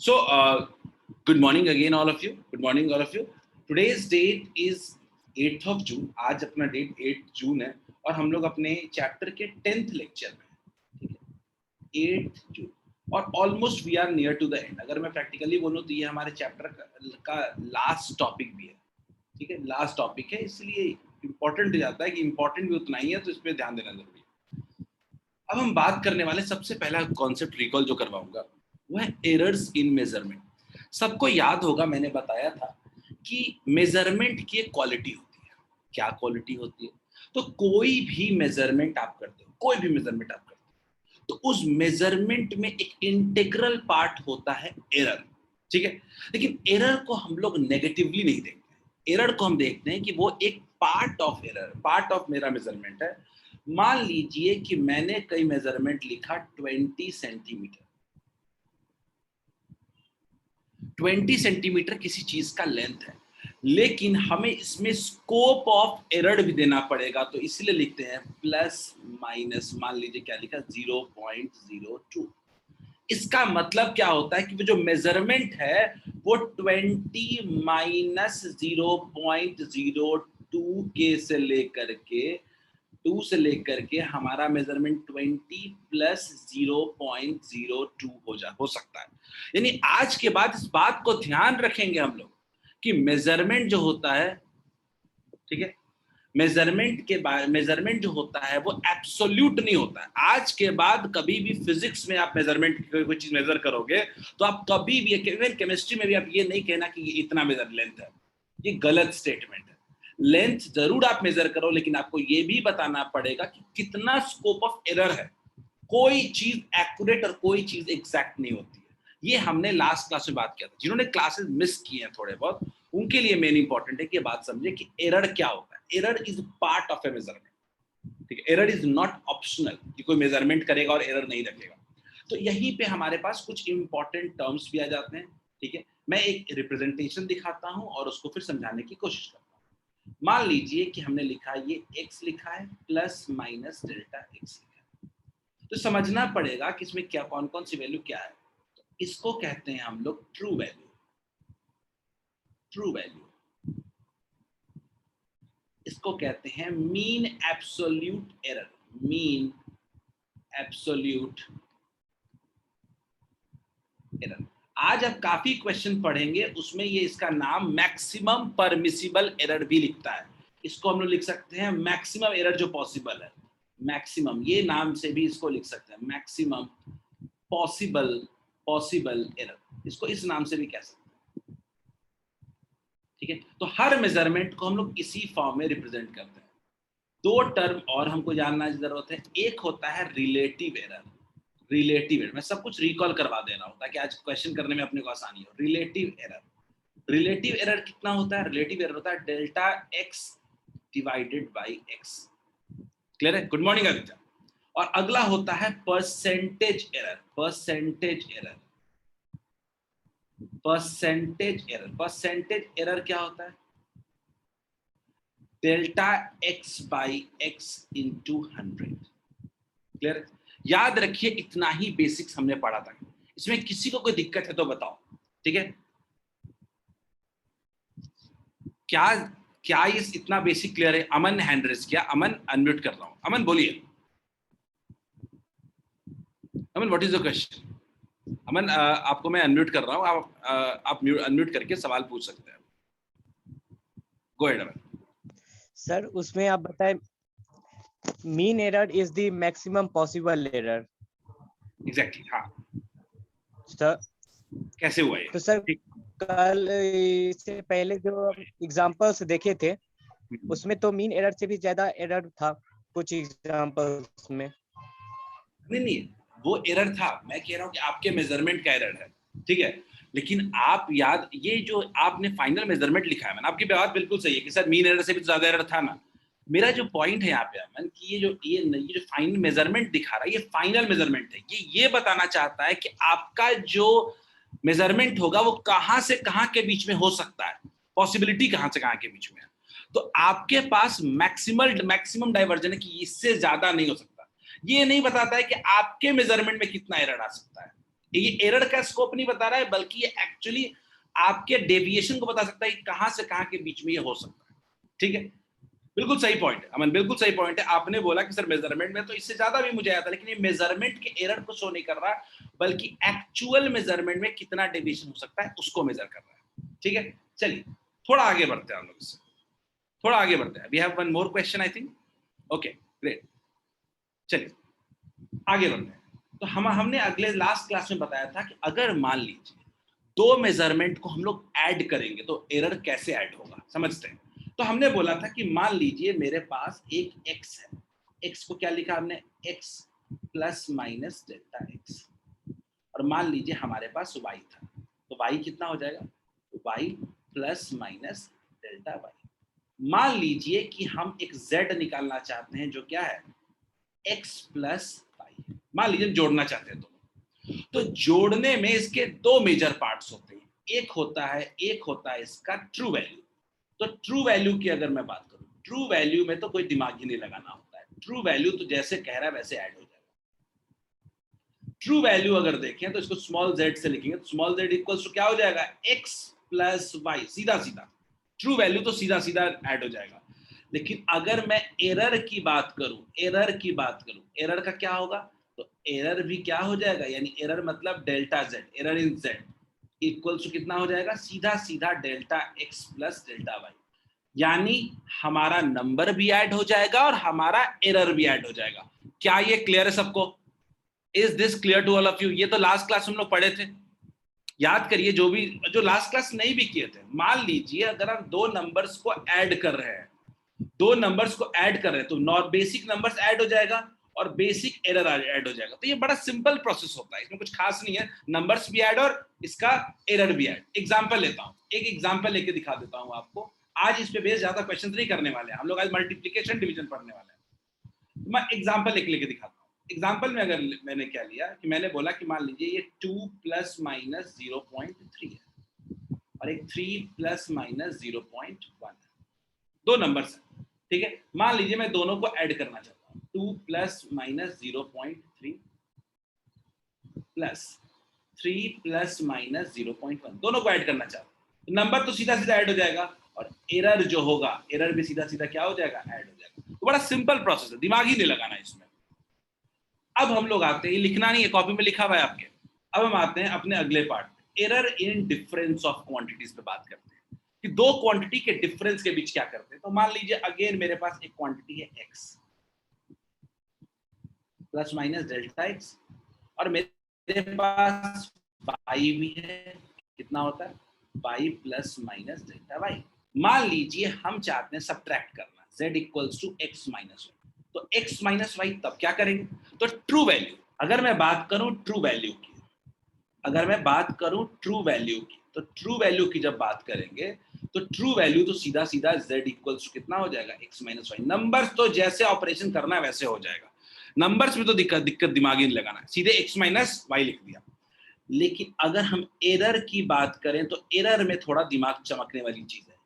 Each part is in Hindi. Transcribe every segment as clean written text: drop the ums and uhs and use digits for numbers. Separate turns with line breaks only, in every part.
So, good morning again, all of you. Good morning, all of you. Today's date is 8th of June. आज अपना डेट 8 जून है और हम लोग अपने चैप्टर के 10th लेक्चर में हैं, ठीक है, 8 जून और almost we are near to the end. अगर मैं प्रैक्टिकली बोलूँ तो ये हमारे चैप्टर का लास्ट टॉपिक भी है, ठीक है, लास्ट टॉपिक है, इसलिए इम्पोर्टेंट हो जाता है कि इम्पोर्टेंट भी उतना ही है, तो इस पर ध्यान देना जरूरी है। अब हम बात करने वाले सबसे पहला कॉन्सेप्ट रिकॉल जो करवाऊंगा वो है एरर्स इन मेजरमेंट। सबको याद होगा, मैंने बताया था कि मेजरमेंट की एक क्वालिटी होती है। क्या क्वालिटी होती है? तो कोई भी मेजरमेंट आप करते हो, कोई भी मेजरमेंट आप करते हो, तो उस मेजरमेंट में एक इंटीग्रल पार्ट होता है एरर, ठीक है। लेकिन एरर को हम लोग नेगेटिवली नहीं देखते हैं। एरर को हम देखते हैं कि वो एक part of error, part of मेरा मेजरमेंट है। मान लीजिए कि मैंने कई मेजरमेंट लिखा 20 सेंटीमीटर। 20 सेंटीमीटर किसी चीज का लेंथ है, लेकिन हमें इसमें स्कोप ऑफ एरर भी देना पड़ेगा, तो इसलिए लिखते हैं प्लस माइनस, मान लीजिए क्या लिखा 0.02। इसका मतलब क्या होता है कि वो जो मेजरमेंट है वो 20 माइनस 0.02 के से लेकर के 2 से लेकर के हमारा मेजरमेंट 20 प्लस 0.02 हो सकता है। यानी आज के बाद इस बात को ध्यान रखेंगे हम लोग कि मेजरमेंट जो होता है, ठीक है, मेजरमेंट जो होता है वो एब्सोल्यूट नहीं होता है। आज के बाद कभी भी फिजिक्स में आप मेजरमेंट की कोई चीज मेजर करोगे तो आप कभी भी, इवन केमिस्ट्री में भी आप ये नहीं कहना कि ये इतना मेजर लेंथ है, ये गलत स्टेटमेंट है। लेंथ जरूर आप मेजर करो, लेकिन आपको ये भी बताना पड़ेगा कि कितना स्कोप ऑफ एरर है। कोई चीज एक्यूरेट और कोई चीज एग्जैक्ट नहीं होती है। ये हमने लास्ट क्लास में बात किया था। जिन्होंने क्लासेस मिस किए हैं थोड़े बहुत, उनके लिए मेन इंपॉर्टेंट है कि बात समझे कि एरर क्या होता है। Error is part of A measurement, ठीक है। एरर इज नॉट ऑप्शनल कि कोई मेजरमेंट करेगा और एरर नहीं रखेगा। तो यहीं पे हमारे पास कुछ इंपॉर्टेंट टर्म्स भी आ जाते हैं, ठीक है। मैं एक रिप्रेजेंटेशन दिखाता हूं और उसको फिर समझाने की कोशिश करता हूं। मान लीजिए कि हमने लिखा ये x लिखा है प्लस माइनस डेल्टा x लिखा है, तो समझना पड़ेगा कि इसमें क्या कौन कौन सी वैल्यू क्या है। तो इसको कहते हैं हम लोग ट्रू वैल्यू। ट्रू वैल्यू इसको कहते हैं mean absolute error. Mean absolute error. आज आप काफी क्वेश्चन पढ़ेंगे, उसमें ये इसका नाम मैक्सिमम परमिसिबल एरर भी लिखता है। इसको हम लोग लिख सकते हैं मैक्सिमम एरर जो पॉसिबल है। मैक्सिमम, ये नाम से भी इसको लिख सकते हैं, मैक्सिमम पॉसिबल एरर, इसको इस नाम से भी कह सकते हैं, ठीक है। तो हर मेजरमेंट को हम लोग इसी फॉर्म में रिप्रेजेंट करते हैं। दो टर्म और हमको जानना की जरूरत है। एक होता है रिलेटिव एरर। रिलेटिव एरर, मैं सब कुछ रिकॉल करवा दे रहा हूं ताकि आज क्वेश्चन करने में अपने को आसानी हो। रिलेटिव एरर, रिलेटिव एरर कितना होता है? रिलेटिव एरर होता है delta x divided by x. Clear है? Good morning Aditya. और अगला होता है percentage error. Percentage error, percentage error, percentage error क्या होता है? Delta x by x into 100। Clear? याद रखिए, इतना ही बेसिक्स हमने पढ़ा था। इसमें किसी को कोई दिक्कत है तो बताओ, ठीक है। क्या ये इतना बेसिक क्लियर है? अमन ने हैंड रेज किया। अमन, अनम्यूट कर रहा हूं। अमन बोलिए। अमन, व्हाट इज द क्वेश्चन? अमन, आपको मैं अनम्यूट कर रहा हूं, आप अनम्यूट करके सवाल पूछ सकते हैं। गो अहेड अमन।
सर, उसमें आप बताएं mean error is the maximum possible error.
Exactly, हाँ
सर
कैसे हुआ ये?
तो सर कल इससे पहले जो एग्जांपल्स देखे थे उसमें तो मीन एरर से भी ज्यादा एरर था कुछ एग्जांपल्स में।
नहीं, वो एरर था। मैं कह रहा हूँ कि आपके मेजरमेंट का एरर है, ठीक है। लेकिन आप याद, ये जो आपने फाइनल मेजरमेंट लिखा है, मैंने आपकी बात बिल्कुल सही है कि सर मीन एरर से भी ज्यादा एरर था ना। मेरा जो पॉइंट है यहाँ पे अमन कि ये जो फाइनल मेजरमेंट दिखा रहा है, ये फाइनल मेजरमेंट है। ये बताना चाहता है कि आपका जो मेजरमेंट होगा वो कहां से कहां के बीच में हो सकता है, पॉसिबिलिटी कहां से कहां के बीच में है। तो आपके पास मैक्सिमम डाइवर्जन है कि इससे ज्यादा नहीं हो सकता। ये नहीं बताता है कि आपके मेजरमेंट में कितना एरर आ सकता है। ये एरर का स्कोप नहीं बता रहा है, बल्कि ये एक्चुअली आपके डेविएशन को बता सकता है कि कहां से कहां के बीच में ये हो सकता है। ठीक है, बिल्कुल सही पॉइंट है अमन, बिल्कुल सही पॉइंट है। आपने बोला कि सर मेजरमेंट में तो इससे ज्यादा भी मुझे आया था, लेकिन ये मेजरमेंट के एरर को शो नहीं कर रहा, बल्कि एक्चुअल मेजरमेंट में कितना डेविएशन हो सकता है उसको मेजर कर रहा है। ठीक है, चलिए थोड़ा आगे बढ़ते हैं हम लोग इससे, थोड़ा आगे बढ़ते हैं। We have one more question I think. Okay great, चलिए आगे बढ़ते हैं। तो हमने अगले लास्ट क्लास में बताया था कि अगर मान लीजिए दो मेजरमेंट को हम लोग ऐड करेंगे तो एरर कैसे ऐड होगा, समझते हैं। तो हमने बोला था कि मान लीजिए मेरे पास एक x है, x को क्या लिखा हमने, x plus minus delta x, और मान लीजिए हमारे पास y था, तो y कितना हो जाएगा, y plus minus delta y। मान लीजिए कि हम एक z निकालना चाहते हैं जो क्या है, x प्लस y, मान लीजिए जोड़ना चाहते हैं तो जोड़ने में इसके दो मेजर पार्ट्स होते हैं, एक होता है इसका ट्रू वैल्यू। तो ट्रू वैल्यू की अगर मैं बात करूं, ट्रू वैल्यू में तो कोई दिमाग ही नहीं लगाना होता है, ट्रू वैल्यू तो जैसे कह रहा है वैसे ऐड हो जाएगा। ट्रू वैल्यू अगर देखें तो इसको स्मॉल z से लिखेंगे, तो स्मॉल z इक्वल्स टू क्या हो जाएगा, x प्लस वाई, सीधा सीधा ट्रू वैल्यू तो सीधा सीधा ऐड हो जाएगा। लेकिन अगर मैं एरर की बात करूं, एरर का क्या होगा, तो एरर भी क्या हो जाएगा, यानी एरर मतलब delta z, error in z equals to कितना हो जाएगा, सीधा सीधा delta x plus delta y, यानी हमारा नंबर भी ऐड हो जाएगा और हमारा एरर भी ऐड हो जाएगा। क्या ये क्लियर है सबको? Is this clear to all of you? ये तो लास्ट क्लास हम लोग पढ़े थे, याद करिए जो लास्ट क्लास नहीं भी किए थे। मान लीजिए अगर हम दो नंबर्स को ऐड कर रहे हैं, तो बेसिक नंबर्स ऐड हो जाएगा और बेसिक एरर ऐड हो जाएगा। तो ये बड़ा सिंपल प्रोसेस होता है, इसमें कुछ खास नहीं है, नंबर्स भी ऐड और इसका एरर भी ऐड। एग्जांपल लेता हूं, एक एग्जांपल लेके दिखा देता हूं आपको। आज इस पे बेस ज्यादा क्वेश्चंस नहीं करने वाले हैं हम लोग, आज मल्टीप्लिकेशन डिवीजन पढ़ने वाले हैं। तो मैं एग्जांपल लेके दिखाता हूं। एग्जांपल में अगर मैंने क्या लिया कि मैंने बोला कि मान लीजिए ये 2 प्लस माइनस 0.3 है और एक 3 प्लस माइनस 0.1 है, दो नंबर्स है। ठीक है, मान लीजिए मैं दोनों को ऐड करना चाहता हूं, 2 plus minus 0.3 plus 3 plus minus 0.1, दोनों को ऐड करना चाहता हूं। नंबर तो सीधा सीधा ऐड हो जाएगा और एरर जो होगा, एरर भी सीधा सीधा क्या हो जाएगा, ऐड हो जाएगा। तो बड़ा सिंपल प्रोसेस है, दिमाग ही नहीं लगाना इसमें। अब हम लोग आते हैं, लिखना नहीं है, कॉपी में लिखा हुआ है आपके। अब हम आते हैं अपने अगले पार्ट में, error in difference of quantities पे बात करते हैं कि दो क्वांटिटी के डिफरेंस के बीच क्या करते हैं। तो मान लीजिए अगेन मेरे पास एक क्वांटिटी है x plus minus delta x और मेरे पास y भी है, कितना होता है, y plus minus delta y। मान लीजिए हम चाहते हैं सब्ट्रैक्ट करना, z equals to x minus y, तो x माइनस y तब क्या करेंगे, तो ट्रू वैल्यू, अगर मैं बात करूं ट्रू वैल्यू की, तो ट्रू वैल्यू की जब बात करेंगे तो ट्रू वैल्यू तो सीधा सीधा z इक्वल्स टू कितना हो जाएगा, x माइनस y। नंबर्स तो जैसे ऑपरेशन करना है वैसे हो जाएगा, नंबर्स में तो दिक्कत दिमाग ही नहीं लगाना, सीधे x माइनस y लिख दिया। लेकिन अगर हम एरर की बात करें तो एरर में थोड़ा दिमाग चमकने वाली चीज है।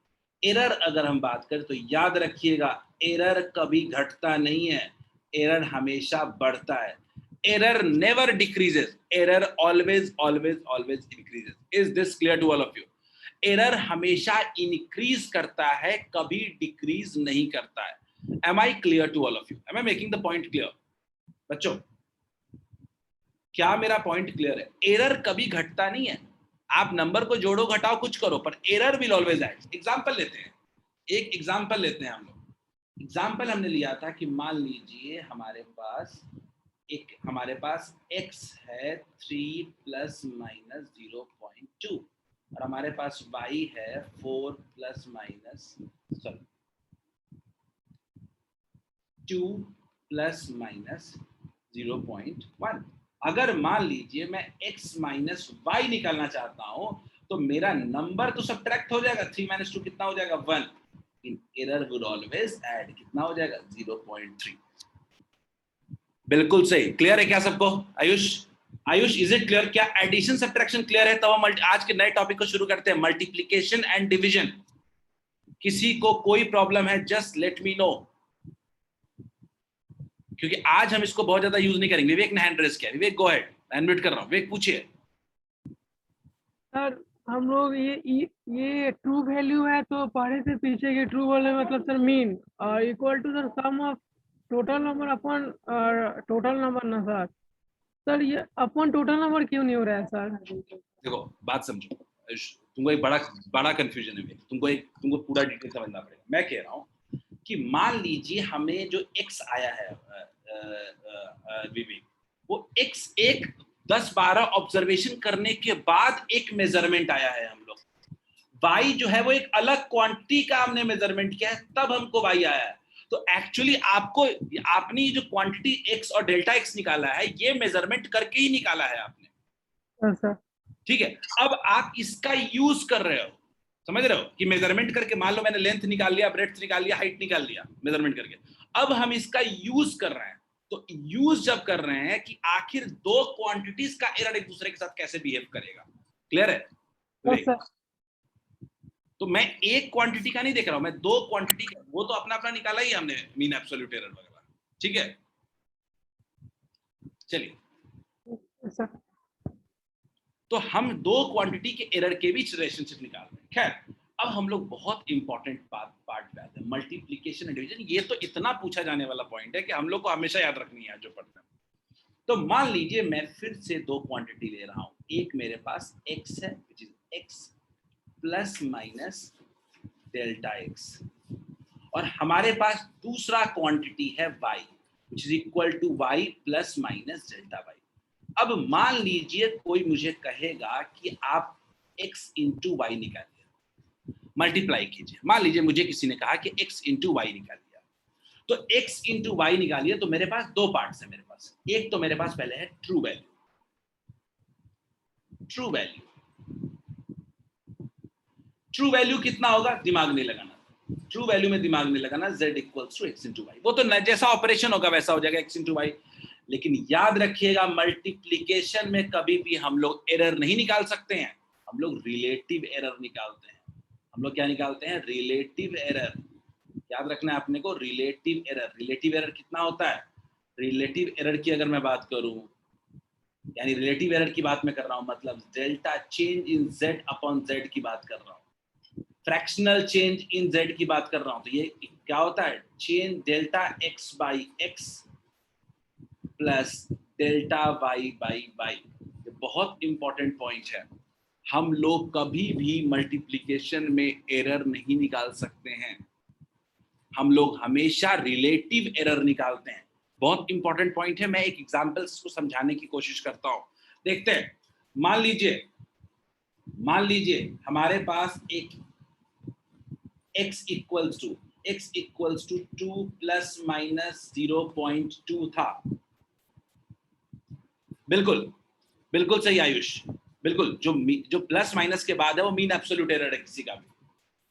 एरर अगर हम बात करें तो याद रखिएगा, एरर कभी घटता नहीं है, एरर हमेशा बढ़ता है। Error never decreases, error always always always increases. Is this clear to all of you? Error हमेशा इंक्रीज करता है, कभी डिक्रीज नहीं करता है। Am I clear to all of you? Am I making the point clear बच्चों? क्या मेरा पॉइंट क्लियर है? एरर कभी घटता नहीं है, आप नंबर को जोड़ो घटाओ कुछ करो, पर error will always add. Example लेते हैं, एक एग्जांपल लेते हैं हम लोग। एग्जांपल हमने लिया था कि मान लीजिए हमारे पास x है 3 प्लस माइनस 0.2 और हमारे पास y है 4 प्लस माइनस 2 प्लस माइनस 0.1। अगर मान लीजिए मैं x माइनस y निकालना चाहता हूं तो मेरा नंबर तो सब्ट्रैक्ट हो जाएगा, 3 माइनस 2 कितना हो जाएगा, 1। इन एरर वुड ऑलवेज ऐड, कितना हो जाएगा, 0.3। बिल्कुल सही, क्लियर है क्या सबको? Ayush is it clear? क्या एडिशन सब्ट्रैक्शन क्लियर है? तो हम आज के नए टॉपिक को शुरू करते हैं, मल्टीप्लिकेशन एंड डिवीजन। किसी को कोई प्रॉब्लम है जस्ट लेट मी नो, क्योंकि आज हम इसको बहुत ज्यादा यूज नहीं करेंगे। विवेक ने हैंड रेज किया, विवेक गो अहेड, अनम्यूट कर रहा हूं, विवेक पूछिए।
सर हम लोग ये ट्रू वैल्यू है तो पहले से पीछे के ट्रू वाले मतलब sir mean equal to sir sum of total number अपन टोटल नंबर ना सर। सर ये अपन टोटल नंबर क्यों नहीं हो रहा है सर?
देखो बात समझो, तुमको एक बड़ा बड़ा कंफ्यूजन है, तुमको पूरा डिटेल समझना पड़ेगा। मैं कह रहा हूँ कि मान लीजिए हमें जो x आया है विवेक, वो x एक 10-12 ऑब्जर्वेशन करने के बाद एक मेजरमेंट आया है हम लोग। y जो है वो एक अलग क्वांटिटी का हमने मेजरमेंट किया है, तब हमको y आया है। तो एक्चुअली आपने जो क्वांटिटी x और डेल्टा x निकाला है, ये मेजरमेंट करके ही निकाला है आपने।
सर
ठीक है, अब आप इसका यूज कर रहे हो, समझ रहे हो कि मेजरमेंट करके, मान लो मैंने लेंथ निकाल लिया, ब्रेड्थ निकाल लिया, हाइट निकाल लिया मेजरमेंट करके, अब हम इसका यूज कर रहे हैं। तो यूज जब कर रहे हैं कि आखिर दो क्वांटिटीज का एरर एक दूसरे के साथ कैसे बिहेव करेगा, क्लियर है?
सर
तो मैं एक क्वांटिटी का नहीं देख रहा हूं, मैं दो क्वांटिटी का, वो तो अपना अपना निकाला ही हमने, मीन एब्सोल्यूट एरर वगैरह। ठीक है, चलिए
सर
तो हम दो क्वांटिटी के एरर के बीच रिलेशनशिप निकाल रहे हैं। खैर, अब हम लोग बहुत इंपॉर्टेंट पार्ट पे आते हैं, मल्टीप्लिकेशन एंड डिवीजन। ये तो इतना पूछा जाने वाला पॉइंट है कि हम लोग को हमेशा याद रखनी है जो पढ़ते हैं। तो मान लीजिए मैं फिर से दो क्वांटिटी ले रहा हूं, एक मेरे पास x है which is x plus minus delta x, और हमारे पास दूसरा क्वांटिटी है y which is equal to y plus minus delta y। अब मान लीजिए कोई मुझे कहेगा कि आप x इंटू वाई निकालिए, मल्टीप्लाई कीजिए। मान लीजिए मुझे किसी ने कहा कि x इंटू वाई निकालिए, तो x इंटू वाई निकालिए। तो मेरे पास दो पार्ट्स है, मेरे पास एक तो मेरे पास पहले है ट्रू वैल्यू। ट्रू वैल्यू कितना होगा, दिमाग नहीं लगाना, ट्रू वैल्यू में दिमाग नहीं लगाना, z equals to x into y. वो तो जैसा ऑपरेशन होगा वैसा हो जाएगा, x इंटू वाई। लेकिन याद रखिएगा, मल्टीप्लिकेशन में कभी भी हम लोग एरर नहीं निकाल सकते हैं, हम लोग रिलेटिव एरर निकालते हैं। हम लोग क्या निकालते हैं, रिलेटिव एरर। याद रखना है अपने को, रिलेटिव एरर। रिलेटिव एरर कितना होता है, रिलेटिव एरर की अगर मैं बात करूं, यानी रिलेटिव एरर की बात मैं कर रहा हूं, मतलब delta change in z upon z की बात कर रहा हूं, फ्रैक्शनल चेंज इन z की बात कर रहा हूं। तो ये क्या होता है, change delta x by x plus delta y by y। ये बहुत इंपॉर्टेंट पॉइंट है। हम लोग कभी भी मल्टीप्लिकेशन में एरर नहीं निकाल सकते हैं, हम लोग हमेशा रिलेटिव एरर निकालते हैं। बहुत इंपॉर्टेंट पॉइंट है। मैं एक एग्जांपल्स को समझाने की कोशिश करता हूं, देखते हैं। मान लीजिए हमारे पास एक x equals to 2 plus minus 0.2 था। बिल्कुल सही आयुष, बिल्कुल। जो प्लस माइनस के बाद है वो मीन एब्सोल्यूट एरर है किसी का भी,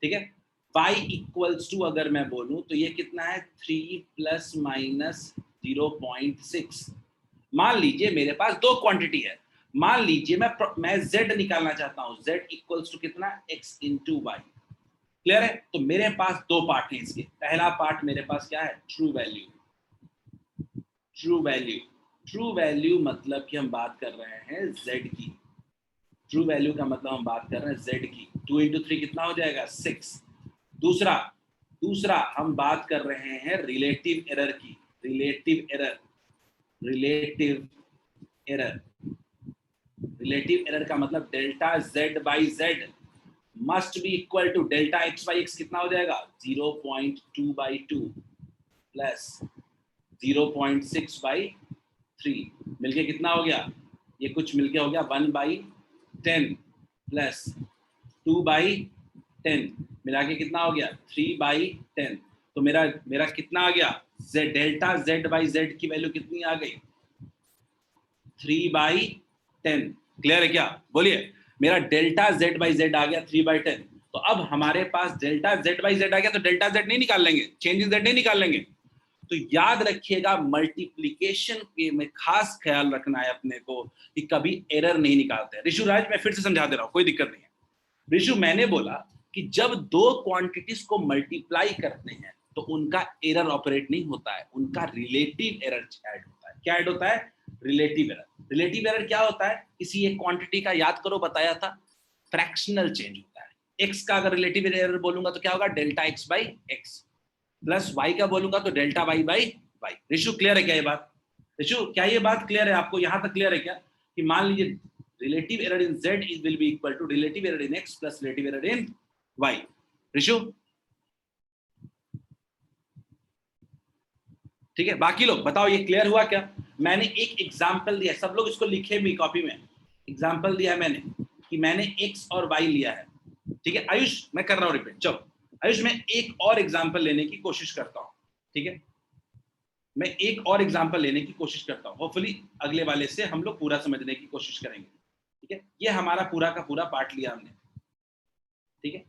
ठीक है। y इक्वल्स टू अगर मैं बोलूं तो ये कितना है, 3 प्लस माइनस 0.6। मान लीजिए मेरे पास दो क्वांटिटी है, मान लीजिए मैं z निकालना चाहता हूं, z इक्वल्स टू कितना, x इंटू वाई। क्लियर है? तो मेरे पास दो पार्ट है इसके। पहला पार्ट मेरे पास क्या है, ट्रू वैल्यू मतलब कि हम बात कर रहे हैं z की। ट्रू वैल्यू का मतलब हम बात कर रहे हैं z की। 2 इंटू 3 कितना हो जाएगा, 6। दूसरा हम बात कर रहे हैं रिलेटिव एरर की। रिलेटिव एरर का मतलब delta z by z must be equal to delta x by x। कितना हो जाएगा, 0.2/2 प्लस 0.6/3 मिलके कितना हो गया, ये कुछ मिलके हो गया 1/10 प्लस 2/10 मिला के कितना हो गया, 3/10। तो मेरा कितना आ गया, डेल्टा z बाई z की वैल्यू कितनी आ गई, 3/10। क्लियर है क्या, बोलिए। मेरा डेल्टा z बाई z आ गया 3/10। तो अब हमारे पास डेल्टा z बाई z आ गया, तो डेल्टा z नहीं निकाल लेंगे, चेंज इन z नहीं निकाल लेंगे। तो याद रखिएगा, मल्टीप्लिकेशन के में खास ख्याल रखना है अपने को कि कभी एरर नहीं निकालते हैं। ऋषु राज, मैं फिर से समझा दे रहा हूं, कोई दिक्कत नहीं है। ऋषु, मैंने बोला कि जब दो क्वांटिटीज को मल्टीप्लाई करते हैं तो उनका एरर ऑपरेट नहीं होता है, उनका रिलेटिव एरर ऐड होता है। क्या ऐड होता है, रिलेटिव एरर। रिलेटिव एरर क्या होता है, किसी एक क्वांटिटी का याद करो, बताया था, फ्रैक्शनल चेंज होता है। x का अगर रिलेटिव एरर बोलूंगा तो क्या होगा, delta x by x, plus y का बोलूंगा तो delta y by y. Rishu clear है क्या ये बात? ऋषु क्या ये बात क्लियर है आपको? यहां तक क्लियर है क्या कि मान लीजिए relative error in z will be equal to relative error in x plus relative error in y? Rishu ठीक है, बाकी लोग बताओ ये क्लियर हुआ क्या? मैंने एक एग्जांपल दिया, सब लोग इसको लिखे भी कॉपी में, एग्जांपल दिया है मैंने कि मैंने x और y लिया है, ठीक है। आयुष मैं कर रहा हूं रिपीट, चलो आयुष मैं एक और एग्जांपल लेने की कोशिश करता हूं, ठीक है, मैं एक और एग्जांपल लेने की कोशिश करता हूं, होपफुली अगले वाले से हम लोग पूरा समझने की कोशिश करेंगे, ठीक है। ये हमारा पूरा का पूरा पार्ट लिया हमने, ठीक है।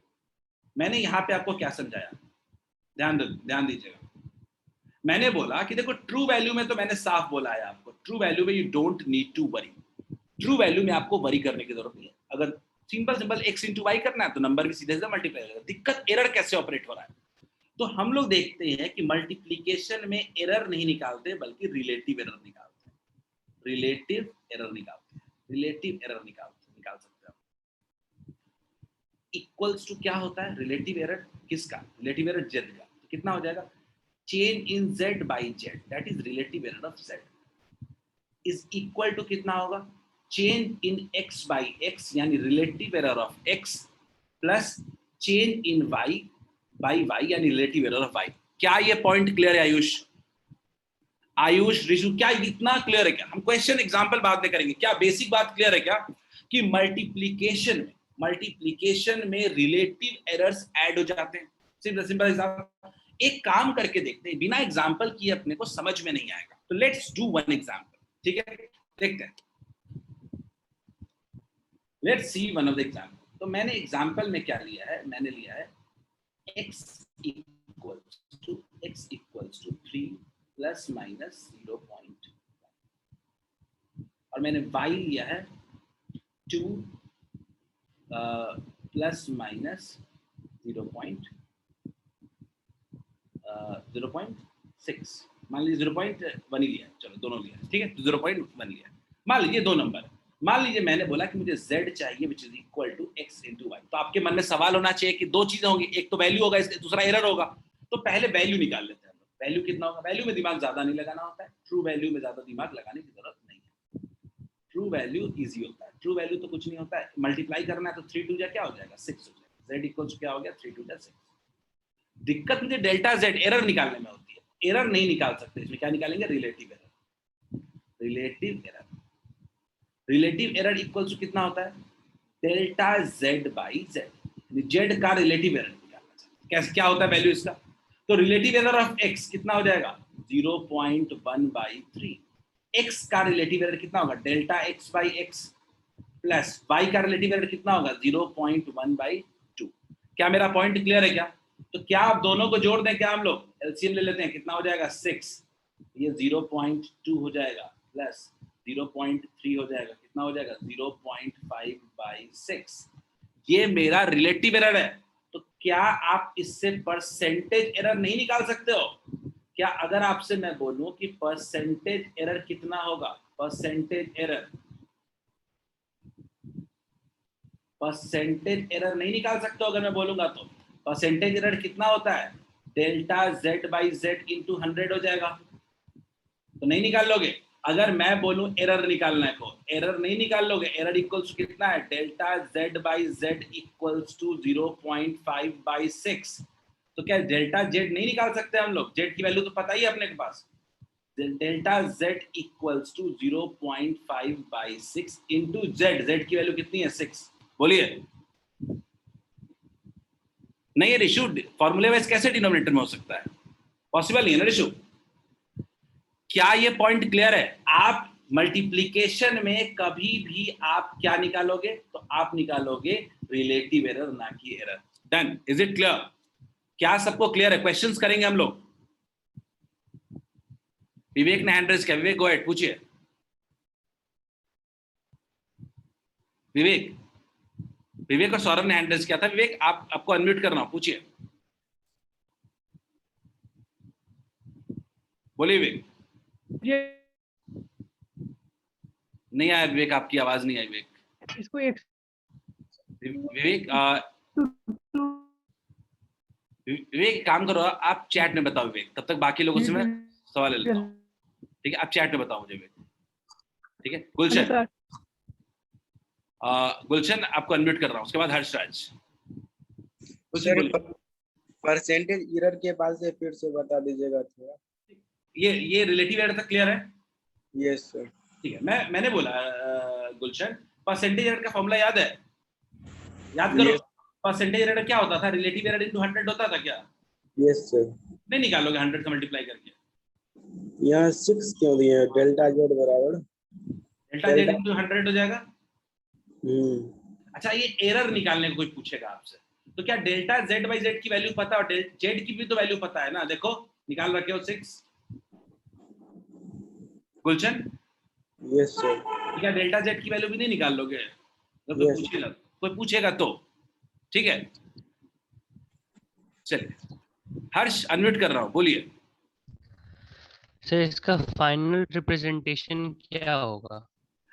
मैंने यहाँ पे आपको क्या समझाया, ध्यान दीजिएगा। मैंने बोला कि देखो ट्रू वैल्यू में तो मैंने साफ बोला है आपको, ट्रू वैल्यू में you don't need to worry, true value में आपको वरी करने की जरूरत नहीं है। अगर सिंपल x इंटू वाई करना है तो नंबर भी सीधे से मल्टीप्लाई होगा। दिक्कत एरर कैसे ऑपरेट हो रहा है, तो हम लोग देखते हैं कि मल्टीप्लीकेशन में एरर नहीं निकालते बल्कि रिलेटिव एरर निकालते हैं, रिलेटिव एरर निकालते हैं, रिलेटिव एरर निकाल सकते हैं। इक्वल्स टू क्या होता है, रिलेटिव एरर किसका, रिलेटिव एरर z का, तो कितना हो जाएगा, change in z by z, that is relative error of z, is equal to कितना होगा, change in x by x यानी relative error of x plus change in y by y यानी रिलेटिव एरर ऑफ y। क्या ये पॉइंट क्लियर है आयुष? आयुष, ऋषु, क्या इतना क्लियर है क्या? हम क्वेश्चन एग्जांपल बाद में करेंगे। क्या बेसिक बात क्लियर है क्या कि मल्टीप्लीकेशन में रिलेटिव एरर्स ऐड हो जाते हैं? सिंपल एग्जांपल एक काम करके देखते हैं, बिना एग्जांपल किए अपने को समझ में नहीं आएगा, तो लेट्स डू वन एग्जांपल, ठीक है, देखते हैं, let's see one of the example. तो मैंने एग्जांपल में क्या लिया है, मैंने लिया है x equals to 3 plus minus 0.1 और मैंने y लिया है 2 प्लस माइनस 0.6, मान लीजिए 0.1 ही लिया, चलो दोनों लिया, ठीक है, 0.1 लिया। मान लीजिए दो नंबर, मान लीजिए मैंने बोला कि मुझे z चाहिए which is equal to x into y. तो आपके मन में सवाल होना चाहिए कि दो चीजें होंगी, एक तो वैल्यू होगा, दूसरा एरर होगा। तो पहले वैल्यू निकाल लेते हैं। वैल्यू कितना होगा, वैल्यू में दिमाग ज्यादा नहीं लगाना होता है, ट्रू वैल्यू में ज्यादा दिमाग लगाने की जरूरत नहीं है। ट्रू वैल्यू इजी होता है, ट्रू वैल्यू तो कुछ नहीं होता है, मल्टीप्लाई करना है तो 3 2 जा क्या हो जाएगा, 6 हो जाएगा। z इक्वल क्या हो गया, 3 2 जा 6। दिक्कत मुझे डेल्टा z एरर निकालने में होती है, एरर नहीं निकाल सकते, इसमें क्या निकालेंगे, relative error. Relative error equal to कितना होता है, delta z by z, z का रिलेटिव एरर निकालना चाहिए। कैसे, क्या होता है वैल्यू इसका, तो रिलेटिव एरर ऑफ x कितना हो जाएगा, 0.1 बाई 3। x का रिलेटिव एरर कितना होगा, delta x by x plus y का रिलेटिव एरर कितना होगा, 0.1 बाई 2। क्या मेरा पॉइंट क्लियर है क्या? तो क्या आप दोनों को जोड़ दें, क्या हम लोग एलसीएम ले लेते हैं, कितना हो जाएगा 6, ये 0.2 हो जाएगा प्लस 0.3 हो जाएगा, कितना हो जाएगा 0.5 बाई 6। ये मेरा रिलेटिव एरर है। तो क्या आप इससे परसेंटेज एरर नहीं निकाल सकते हो? क्या अगर आपसे मैं बोलूं कि परसेंटेज एरर कितना होगा, परसेंटेज एरर नहीं निकाल सकते हो अगर मैं बोलूंगा तो परसेंटेज एरर कितना होता है, delta z by z into 100 हो जाएगा। तो नहीं निकाल लोगे। अगर मैं बोलूं एरर निकालना है को, एरर नहीं निकाल लोगे। एरर इक्वल्स टू कितना है, delta z by z equals to 0.5 by 6। तो क्या डेल्टा z नहीं निकाल सकते हम लोग? z की वैल्यू तो पता ही है अपने के पास, delta z equals to 0.5 by 6 into z की वैल्यू कितनी है, 6। बोलिए। नहीं है ऋषु, फॉर्मूले वाइज कैसे डिनोमिनेटर में हो सकता है, पॉसिबल नहीं है ना ऋषु। क्या ये पॉइंट क्लियर है? आप मल्टीप्लिकेशन में कभी भी आप क्या निकालोगे, तो आप निकालोगे रिलेटिव एरर, ना कि error. Done, is it clear? क्या सबको क्लियर है? क्वेश्चंस करेंगे हम लोग। विवेक ने हैंड रेज किया, विवेक गो अहेड, पूछिए। विवेक और सौरभ ने हैंड रेज किया था। विवेक आपको अनम्यूट करना हो, पूछिए, बोलिए विवेक। नहीं आया विवेक, आपकी आवाज नहीं आई विवेक।
इसको एक
विवेक विवेक काम करो, आप चैट में बताओ विवेक, तब तक बाकी लोगों से मैं सवाल ले लेता हूँ। ठीक है, आप चैट में बताओ मुझे विवेक। ठीक है, गुलशन,
सर
गुलशन आपको अनम्यूट कर रहा हूँ, उसके बाद हर्षराज।
सर परसेंटेज एरर के बाद से फिर से बता दीजिएगा थोड़ा।
ये रिलेटिव एरर तक क्लियर है?
Yes sir.
ठीक है, मैंने बोला गुलशन, परसेंटेज एरर का फॉर्मूला याद है? याद करो। परसेंटेज एरर क्या होता था? रिलेटिव एरर इनटू 100 होता था क्या?
Yes sir.
नहीं निकालोगे 100 से मल्टीप्लाई करके?
यहाँ 6 क्यों दिए हैं? डेल्टा जेड बराबर
डेल्टा जेड इनटू 100 हो जाएगा। अच्छा, ये एरर निकालने को कोई पूछेगा आपसे तो क्या डेल्टा जेड बाई जेड की वैल्यू पता है और जेड की भी तो वैल्यू पता है ना? देखो निकाल रखे हो 6। गुलशन,
यस सर।
क्या डेल्टा जेड की वैल्यू भी नहीं निकाल लोगे? तो कोई पूछेगा तो। ठीक है, चलिए हर्ष अनम्यूट कर रहा हूँ, बोलिए।
सर इसका फाइनल रिप्रेजेंटेशन क्या होगा?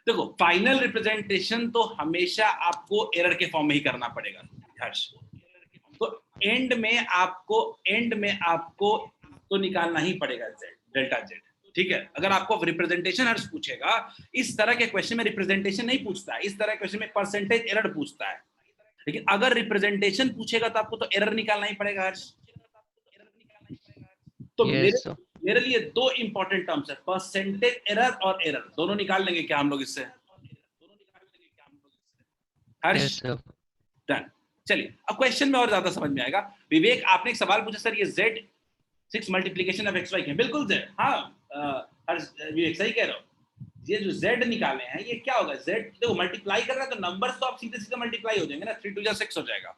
देखो, फाइनल रिप्रेजेंटेशन तो हमेशा आपको एरर के फॉर्म में ही करना पड़ेगा हर्ष। तो एंड में आपको तो निकालना ही पड़ेगा जेड, डेल्टा जेड। ठीक है, अगर आपको रिप्रेजेंटेशन हर्ष पूछेगा, इस तरह के क्वेश्चन में रिप्रेजेंटेशन नहीं पूछता है, इस तरह के क्वेश्चन में परसेंटेज एरर पूछता है। लेकिन अगर रिप्रेजेंटेशन पूछेगा तो आपको तो एरर निकालना ही पड़ेगा हर्ष। तो मेरे लिए दो इंपॉर्टेंट टर्म्स है, परसेंटेज एरर और एरर, दोनों निकाल लेंगे क्या हम लोग इससे? हर्ष डन। चलिए अब क्वेश्चन में और ज्यादा समझ में आएगा। विवेक, आपने एक सवाल पूछा, सर ये z 6 मल्टीप्लीकेशन ऑफ xy है। बिल्कुल z, हाँ हर्ष, विवेक सही कह रहे हो। ये जो z निकाले हैं ये क्या होगा? z देखो मल्टीप्लाई कर रहा है तो नंबर्स तो आप सीधे सीधे मल्टीप्लाई हो जाएंगे ना, 3 2 6 हो जाएगा।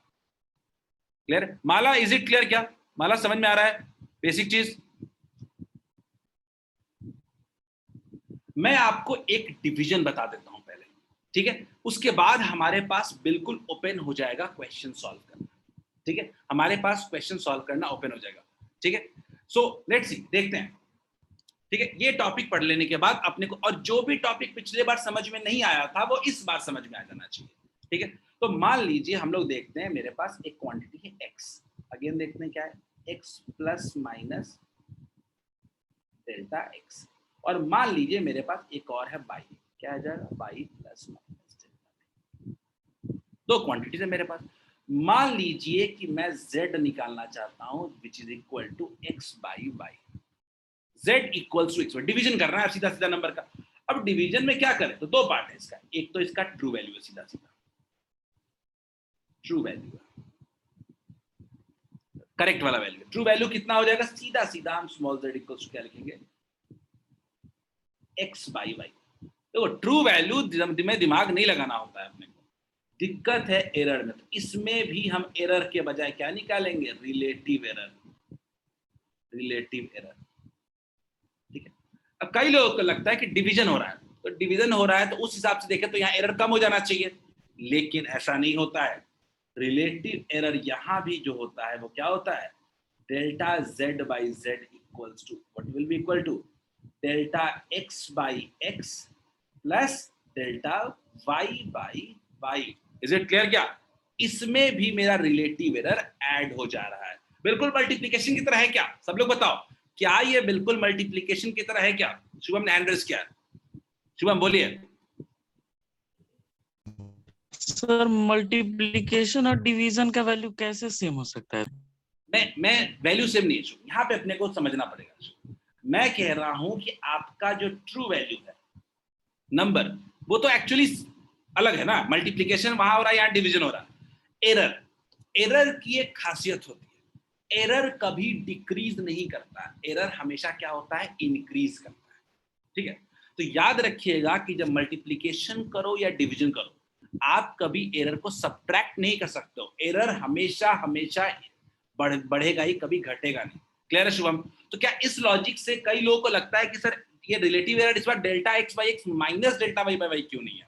Clear? Mala, is it clear? क्या माला समझ में आ रहा है बेसिक चीज? मैं आपको एक डिवीजन बता देता हूं पहले, ठीक है? उसके बाद हमारे पास बिल्कुल ओपन हो जाएगा क्वेश्चन सॉल्व करना। ठीक है, हमारे पास क्वेश्चन सॉल्व करना ओपन हो जाएगा। ठीक है, सो लेट्स सी, देखते हैं। ठीक है, ये टॉपिक पढ़ लेने के बाद अपने को, और जो भी टॉपिक पिछले बार समझ में नहीं आया था वो इस बार समझ में आ जाना चाहिए। ठीक है, तो मान लीजिए हम लोग देखते हैं, मेरे पास एक क्वांटिटी है x। अगेन देखते हैं क्या है, x plus minus delta x। और मान लीजिए मेरे पास एक और है y, क्या आ जाएगा, y प्लस माइनस डेल्टा। दो क्वांटिटीज है मेरे पास। मान लीजिए कि मैं z निकालना चाहता हूं which is equal to x by y। z equals to x, division करना है सीधा सीधा नंबर का। अब डिवीजन में क्या करें, तो दो पार्ट है इसका। एक तो इसका ट्रू वैल्यू है, सीधा सीधा ट्रू वैल्यू, करेक्ट वाला वैल्यू। ट्रू वैल्यू कितना हो जाएगा, सीधा सीधा हम स्मॉल z इक्वल्स टू क्या लिखेंगे, x बाई y। देखो ट्रू वैल्यू में दिमाग नहीं लगाना होता है अपने को, दिक्कत है एरर में। तो इसमें भी हम एरर के बजाय क्या निकालेंगे, रिलेटिव एरर। रिलेटिव एरर, ठीक है। अब कई लोगों को लगता है कि डिवीजन हो रहा है, तो डिवीजन हो रहा है तो उस हिसाब से देखें तो यहाँ एरर कम हो जाना चाहिए, लेकिन ऐसा नहीं होता है। रिलेटिव एरर यहाँ भी जो होता है वो क्या होता है, delta z by z equals to what will be equal to delta x by x plus delta y by y। Is it clear? क्या इसमें भी मेरा रिलेटिव एरर ऐड हो जा रहा है? बिल्कुल मल्टीप्लिकेशन की तरह है क्या? सब लोग बताओ, क्या ये बिल्कुल मल्टीप्लिकेशन की तरह है क्या? शुभम ने हैंड रेज किया, शुभम बोलिए।
सर मल्टीप्लिकेशन और डिवीजन का वैल्यू कैसे सेम हो सकता है?
मैं वैल्यू सेम नहीं है, यहाँ पे अपने को समझना पड़ेगा। मैं कह रहा हूं कि आपका जो ट्रू वैल्यू है नंबर, वो तो एक्चुअली अलग है ना, मल्टीप्लिकेशन वहां हो रहा है, यहाँ डिवीजन हो रहा है। एरर की एक खासियत होती है, एरर कभी डिक्रीज नहीं करता, एरर हमेशा क्या होता है, इंक्रीज करता है। ठीक है, तो याद रखिएगा कि जब मल्टीप्लिकेशन करो या डिवीजन करो, आप कभी एरर को सब्ट्रैक्ट नहीं कर सकते हो। एरर हमेशा हमेशा बढ़ेगा ही, कभी घटेगा नहीं। क्लियर है शुभम? तो क्या इस लॉजिक से कई लोगों को लगता है कि सर ये रिलेटिव एरर इस बार delta x by x minus delta y by y क्यों नहीं है?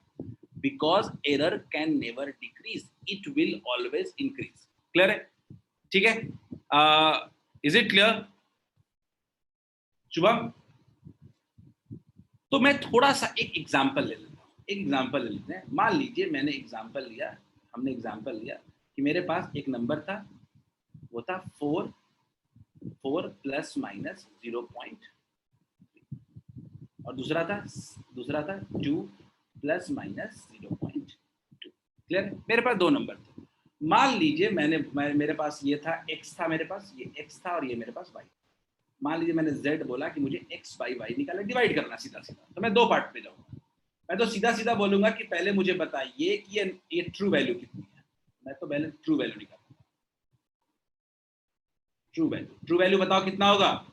Because error can never decrease, it will always increase. Clear है? ठीक है, इज इट क्लियर शुभम? तो मैं थोड़ा सा एक एग्जांपल ले लेता हूं, एक एग्जांपल ले लेते हैं। मान लीजिए मैंने एग्जांपल लिया, हमने एग्जांपल लिया कि मेरे पास एक नंबर था, वो था 4 प्लस माइनस 0.3 और दूसरा था 2 प्लस माइनस 0.2। क्लियर? मेरे पास दो नंबर थे। मान लीजिए मेरे पास ये था x था, मेरे पास ये x था और ये मेरे पास y। मान लीजिए मैंने z बोला कि मुझे x बाई y निकालना, डिवाइड करना सीधा सीधा, तो मैं दो पार्ट पे जाऊंगा। मैं तो सीधा सीधा बोलूंगा कि पहले मुझे बताइए कि ये ट्रू वैल्यू कितनी है। मैं तो पहले ट्रू वैल्यू निकालूंगा। ट्रू वैल्यू बताओ कितना होगा?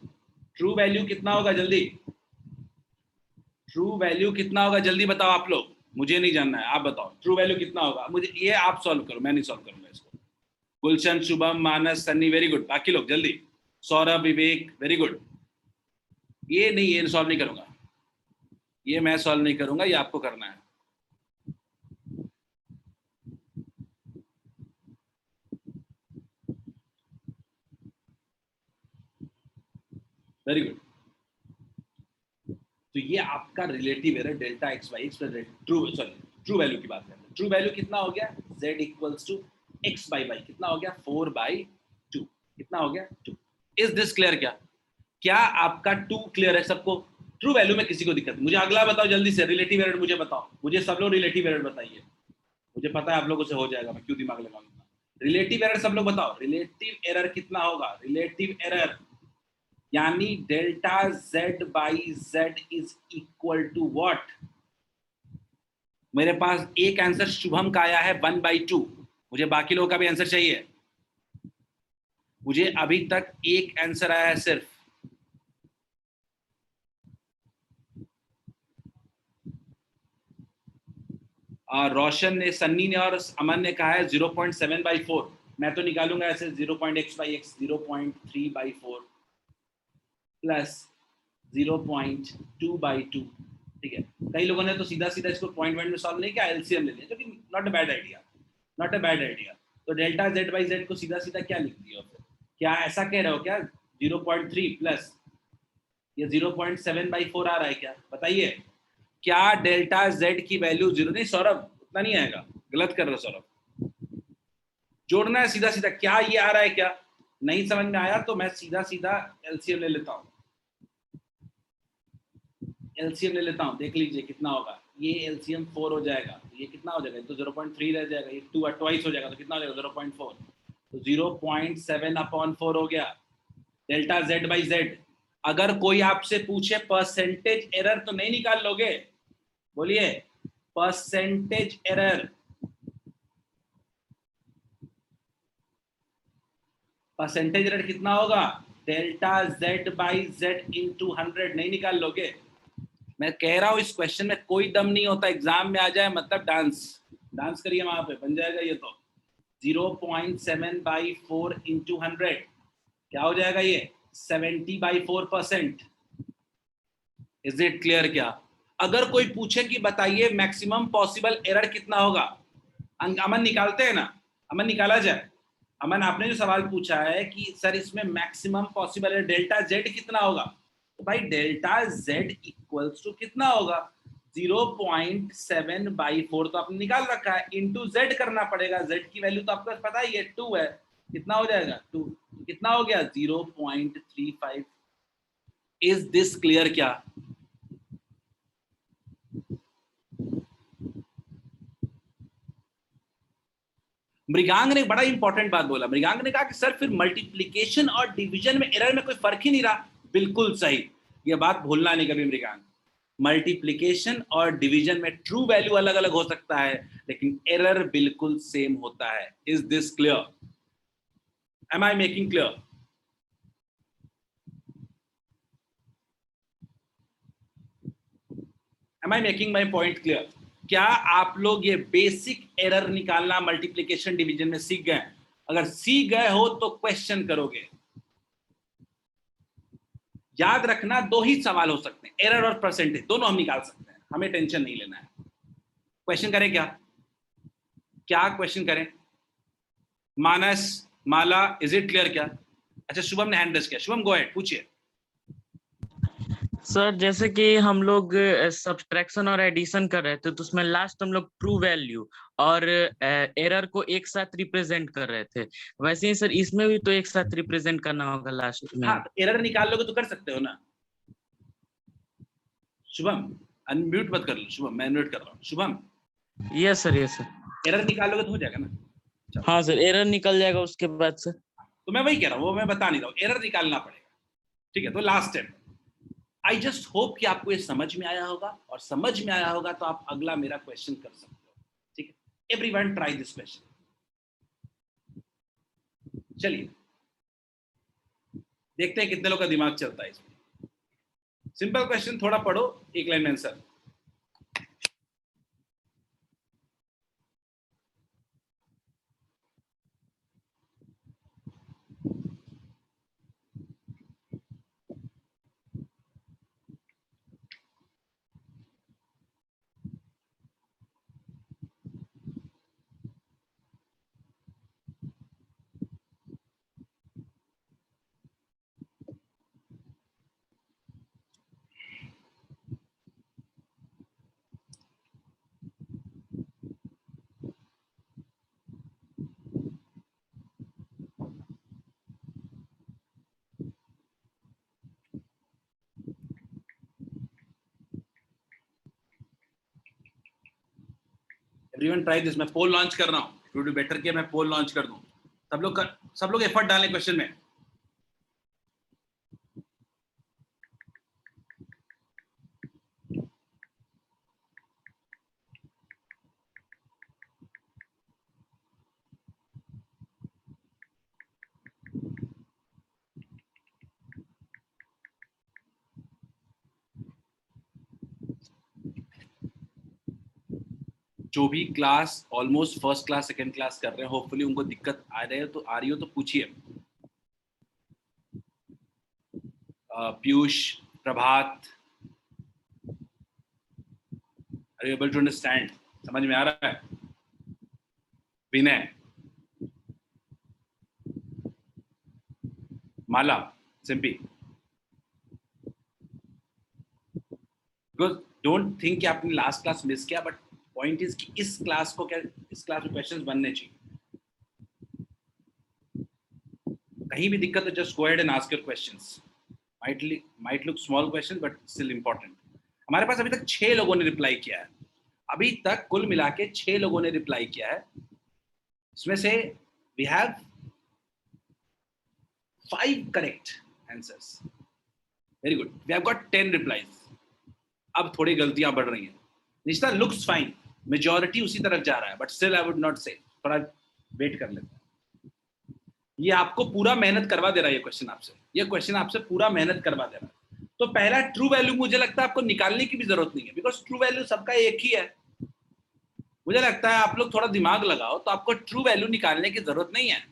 ट्रू वैल्यू कितना होगा? जल्दी, ट्रू वैल्यू कितना होगा? जल्दी बताओ आप लोग, मुझे नहीं जानना है, आप बताओ ट्रू वैल्यू कितना होगा। मुझे ये आप सॉल्व करो, मैं नहीं सॉल्व करूंगा इसको। गुलशन, शुभम, मानस, सन्नी, वेरी गुड। बाकी लोग जल्दी, सौरभ, विवेक, वेरी गुड। ये सॉल्व नहीं करूंगा, ये मैं सॉल्व नहीं करूंगा, ये आपको करना है। Very good. तो ये आपका relative error delta x by x true value की बात करते हैं। ट्रू वैल्यू कितना हो गया? z equals to x by y कितना हो गया? 4/2। कितना हो गया? 2। Is this clear? क्या आपका 2 क्लियर है सबको? ट्रू वैल्यू में किसी को दिक्कत नहीं? मुझे अगला बताओ जल्दी से, रिलेटिव एरर मुझे बताओ। मुझे सब लोग रिलेटिव एरर बताइए, मुझे पता है आप लोगों से हो जाएगा, मैं क्यों दिमाग लगाऊंगा। रिलेटिव एरर सब लोग बताओ, रिलेटिव एरर कितना होगा? रिलेटिव एरर यानी delta z by z is equal to what? मेरे पास एक आंसर शुभम का आया है 1/2। मुझे बाकी लोगों का भी आंसर चाहिए। मुझे अभी तक एक आंसर आया है सिर्फ। रोशन ने, सन्नी ने और अमन ने कहा है 0.7/4। मैं तो निकालूंगा ऐसे 0.x/x 0.3/4 प्लस 0.2/2। ठीक है, कई लोगों ने तो सीधा सीधा इसको पॉइंट में सॉल्व नहीं किया, एलसीएम ले लिया, जो कि नॉट अ बैड आइडिया। तो डेल्टा z बाई z को सीधा सीधा क्या लिख दिया? क्या ऐसा कह रहे हो क्या 0.3 प्लस ये 0.7/4 आ रहा है क्या? बताइए, क्या डेल्टा z की वैल्यू 0? नहीं सौरभ, उतना नहीं आएगा, गलत कर रहे हो सौरभ। जोड़ना है सीधा सीधा। क्या ये आ रहा है? क्या नहीं समझ में आया तो मैं सीधा सीधा एलसीएम ले लेता हूँ। देख लीजिए कितना होगा। ये एलसीएम 4 हो जाएगा, ये कितना हो जाएगा? तो 0.3 रह जाएगा, ये 2 ट्वाइस हो जाएगा, तो कितना हो जाएगा? 0.4। तो 0.7/4 हो गया डेल्टा z बाई z। अगर कोई आपसे पूछे परसेंटेज एरर तो नहीं निकाल लोगे? बोलिए, परसेंटेज एरर कितना होगा? Delta z by z into 100। नहीं निकाल लोगे? मैं कह रहा हूं इस क्वेश्चन में कोई दम नहीं होता। एग्जाम में आ जाए मतलब डांस करिए वहां पे, बन जाएगा ये। तो 0.7/4 इंटू 100 क्या हो जाएगा? ये 70/4%। Is it clear? क्या अगर कोई पूछे कि बताइए मैक्सिमम पॉसिबल एरर कितना होगा? अमन निकालते हैं ना? अमन निकाला जाए। अमन, आपने जो सवाल पूछा है कि सर इसमें maximum possible error delta z कितना होगा, तो भाई डेल्टा z इक्वल्स टू कितना होगा? 0.7/4 तो आपने निकाल रखा है, इंटू z करना पड़ेगा। z की वैल्यू तो आपको पता ही है 2 है। कितना हो जाएगा? 2। कितना हो गया? 0.35। Is this clear? क्या मृगांक ने बड़ा इंपॉर्टेंट बात बोला। मृगांक ने कहा कि सर फिर मल्टीप्लिकेशन और डिवीजन में एरर में कोई फर्क ही नहीं रहा। बिल्कुल सही, ये बात भूलना नहीं कभी मृगांक। मल्टीप्लिकेशन और डिवीजन में ट्रू वैल्यू अलग अलग हो सकता है, लेकिन एरर बिल्कुल सेम होता है। Is this clear? Am I making clear? Am I making my point clear? क्या आप लोग ये बेसिक एरर निकालना मल्टीप्लिकेशन डिवीजन में सीख गए? अगर सीख गए हो तो क्वेश्चन करोगे। याद रखना, दो ही सवाल हो सकते हैं, एरर और परसेंटेज, दोनों हम निकाल सकते हैं, हमें टेंशन नहीं लेना है। क्वेश्चन करें क्या? क्वेश्चन करें? मानस, माला, इज इट क्लियर? क्या अच्छा, शुभम ने हैंड रेज किया। शुभम गो अहेड, पूछिए।
सर जैसे कि हम लोग सब्सट्रैक्शन और एडिशन कर रहे थे तो उसमें लास्ट हम लोग ट्रू वैल्यू और एरर को एक साथ रिप्रेजेंट कर रहे थे, वैसे ही सर इसमें भी तो एक साथ रिप्रेजेंट करना होगा लास्ट में।
हाँ, एरर निकाल लोगे तो कर सकते हो ना। शुभम अनम्यूट मत कर लो, शुभम मैं अनम्यूट कर रहा हूँ। Shubham
yes sir.
एरर निकाल लोगे तो हो जाएगा ना।
हाँ सर, एरर निकल जाएगा उसके बाद सर।
तो मैं वही कह रहा हूँ, वो मैं बता नहीं रहा हूँ, एरर निकालना पड़ेगा। ठीक है, तो last step. I just hope कि आपको ये समझ में आया होगा, और समझ में आया होगा तो आप अगला मेरा क्वेश्चन कर सकते हो। ठीक है, एवरीवन ट्राई दिस क्वेश्चन। चलिए देखते हैं कितने लोग का दिमाग चलता है इसमें। सिंपल क्वेश्चन, थोड़ा पढ़ो, एक लाइन में आंसर। Everyone try this. मैं पोल लॉन्च कर रहा हूँ, टू डू बेटर के मैं पोल लॉन्च कर दूं। सब लोग एफर्ट डालें क्वेश्चन में। जो भी class almost first class second class कर रहे हैं, होपफुली उनको दिक्कत आ रही हो तो पूछिए। Piyush, Prabhat, are you able to understand? समझ में आ रहा है? Vinay, Mala, Simpi. Because don't think कि आपने लास्ट क्लास मिस किया, बट पॉइंट इज कि इस क्लास में क्वेश्चंस बनने चाहिए। कहीं भी दिक्कत है, just go ahead and ask your questions. Might look small question but still important. हमारे पास अभी तक 6 लोगों ने रिप्लाई किया है। अभी तक कुल मिला के 6 लोगों ने रिप्लाई किया है। इसमें से we have 5 correct answers. Very good, we have got 10 replies. अब थोड़ी गलतियां बढ़ रही हैं। निश्चित लुक्स फाइन, मेजॉरिटी उसी तरफ जा रहा है, but still I would not से, थोड़ा वेट कर लेते हैं। ये आपको पूरा मेहनत करवा दे रहा है, ये क्वेश्चन आपसे पूरा मेहनत करवा दे रहा है। तो पहला ट्रू वैल्यू मुझे लगता है आपको निकालने की भी जरूरत नहीं है, बिकॉज ट्रू वैल्यू सबका एक ही है। मुझे लगता है आप लोग थोड़ा दिमाग लगाओ तो आपको ट्रू वैल्यू निकालने की जरूरत नहीं है।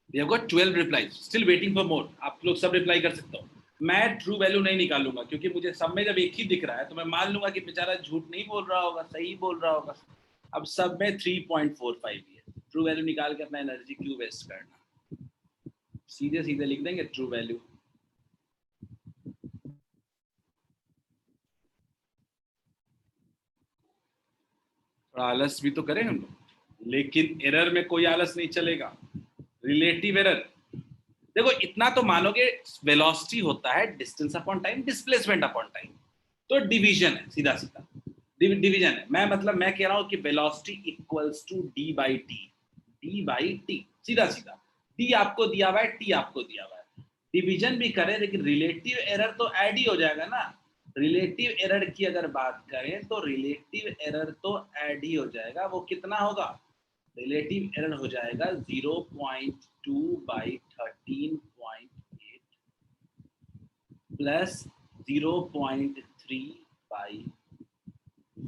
We have got 12 replies, still waiting for more. आप लोग सब रिप्लाई कर सकते हो। मैं ट्रू वैल्यू नहीं निकालूंगा, क्योंकि मुझे सब में जब एक ही दिख रहा है तो मैं मान लूंगा कि बेचारा झूठ नहीं बोल रहा होगा, सही बोल रहा होगा। अब सब में 3.45 ही है। ट्रू वैल्यू निकाल के अपना एनर्जी क्यों वेस्ट करना, सीधे सीधे लिख देंगे ट्रू वैल्यू। थोड़ा आलस भी तो करें हम लोग, लेकिन एरर में कोई आलस नहीं चलेगा। रिलेटिव एरर, देखो इतना तो मानोगे, वेलोसिटी होता है distance upon time, displacement upon time, तो डिवीजन है, सीधा सीधा डिवीजन है। मैं कह रहा हूं कि velocity equals to d by t, सीधा सीधा। डी आपको दिया हुआ है, टी आपको दिया हुआ है। डिवीजन भी करें लेकिन रिलेटिव एरर तो ऐड ही हो जाएगा ना। रिलेटिव एरर की अगर बात करें तो रिलेटिव एरर तो ऐड ही हो जाएगा। वो कितना होगा? रिलेटिव एरर हो जाएगा 0.2 by 13.8 plus 0.3 by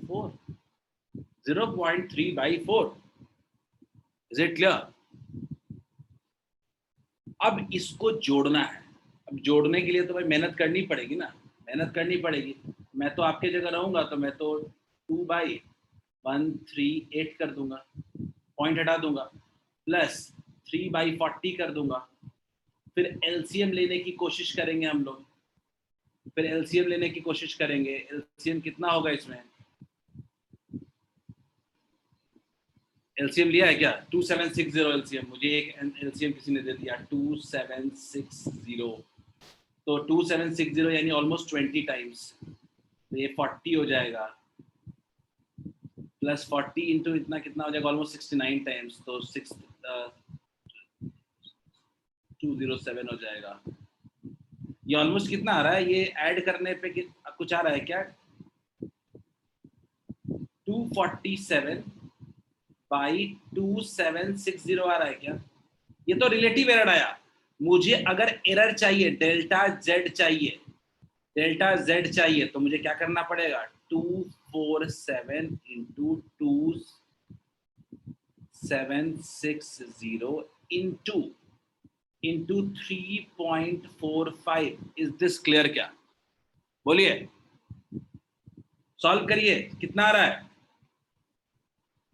4, 0.3 by 4। Is it clear? अब इसको जोड़ना है। अब जोड़ने के लिए तो भाई मेहनत करनी पड़ेगी ना, मेहनत करनी पड़ेगी। मैं तो आपके जगह रहूंगा तो मैं तो 2/138 कर दूंगा, पॉइंट हटा दूंगा, प्लस 3/40 कर दूंगा। फिर एलसीएम लेने की कोशिश करेंगे हम लोग, फिर एलसीएम लेने की कोशिश करेंगे। एलसीएम कितना होगा इसमें? एलसीएम लिया है क्या? 2760 एलसीएम, मुझे एक एलसीएम किसी ने दे दिया 2760, तो 2760 यानी ऑलमोस्ट 20 टाइम्स, तो ये 40 हो जाएगा, प्लस 40 इंटू इतना कितना हो जाएगा? ऑलमोस्ट 69 टाइम्स, तो 207 हो जाएगा। ये ऑलमोस्ट कितना आ रहा है? ये ऐड करने पे कुछ आ रहा है क्या? 247 बाई 2760 आ रहा है क्या? ये तो रिलेटिव एरर आया। मुझे अगर एरर चाहिए, डेल्टा जेड चाहिए, डेल्टा जेड चाहिए, तो मुझे क्या करना पड़ेगा? 247 into 2760 into 3.45। Is this clear? क्या बोलिए, सॉल्व करिए, कितना आ रहा है?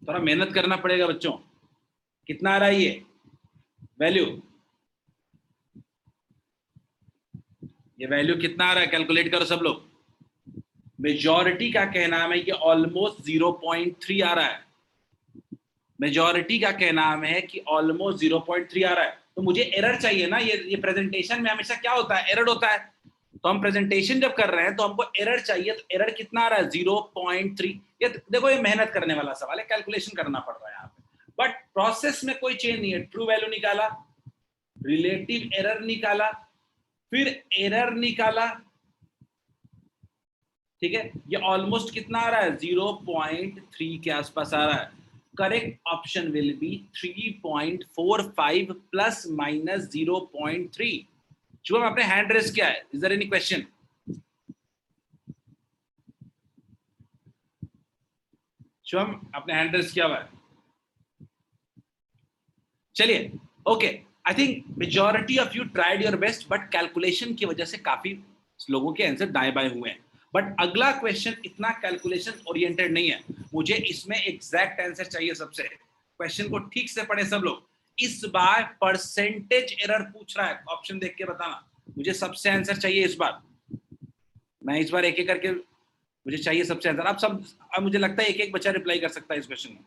थोड़ा मेहनत करना पड़ेगा बच्चों। कितना आ रहा है ये वैल्यू? ये वैल्यू कितना आ रहा है? कैलकुलेट करो सब लोग। मेजॉरिटी का कहना है कि ऑलमोस्ट 0.3 आ रहा है। मेजॉरिटी का कहना है कि ऑलमोस्ट 0.3 आ रहा है। तो मुझे एरर चाहिए ना। ये प्रेजेंटेशन में हमेशा क्या होता है? एरर होता है। तो हम प्रेजेंटेशन जब कर रहे हैं तो हमको एरर चाहिए, तो एरर कितना आ रहा है? 0.3। ये देखो, ये मेहनत करने वाला सवाल है, कैलकुलेशन करना पड़ रहा है यहाँ पे, बट प्रोसेस में कोई चेंज नहीं है। ट्रू वैल्यू निकाला, रिलेटिव एरर निकाला, फिर एरर निकाला, ठीक है। ये ऑलमोस्ट कितना आ रहा है? 0.3 के आसपास आ रहा है। Correct option will be 3.45 plus minus 0.3। Shubham, आपने हैंड रेस किया है, is there any question? Shubham, आपने हैंड रेस किया हुआ है? चलिए, okay. I think majority of you tried your best, but calculation की वजह से काफी लोगों के आंसर दाएं बाएं हुए हैं। बट अगला क्वेश्चन इतना कैलकुलेशन ओरिएंटेड नहीं है। मुझे इसमें एग्जैक्ट आंसर चाहिए सबसे। क्वेश्चन को ठीक से पढ़े सब लोग। इस बार परसेंटेज एरर पूछ रहा है, ऑप्शन देख के बताना। मुझे सबसे आंसर चाहिए इस बार। मैं इस बार एक एक करके, मुझे चाहिए सबसे आंसर। आप सब, अब मुझे लगता है एक एक बच्चा रिप्लाई कर सकता है इस क्वेश्चन में।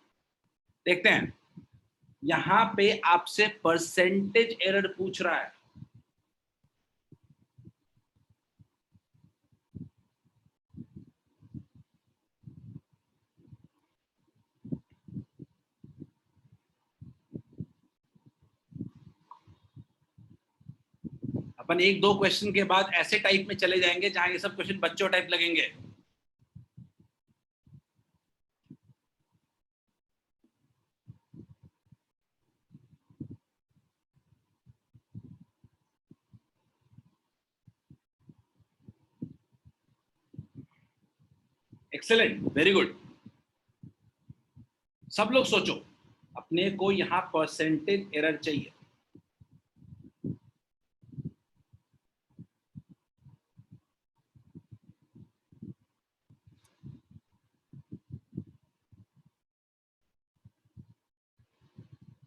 देखते हैं, यहां पे आपसे परसेंटेज एरर पूछ रहा है। अपन एक दो क्वेश्चन के बाद ऐसे टाइप में चले जाएंगे जहां ये सब क्वेश्चन बच्चों टाइप लगेंगे। Excellent, very good. सब लोग सोचो, अपने को यहां परसेंटेज एरर चाहिए।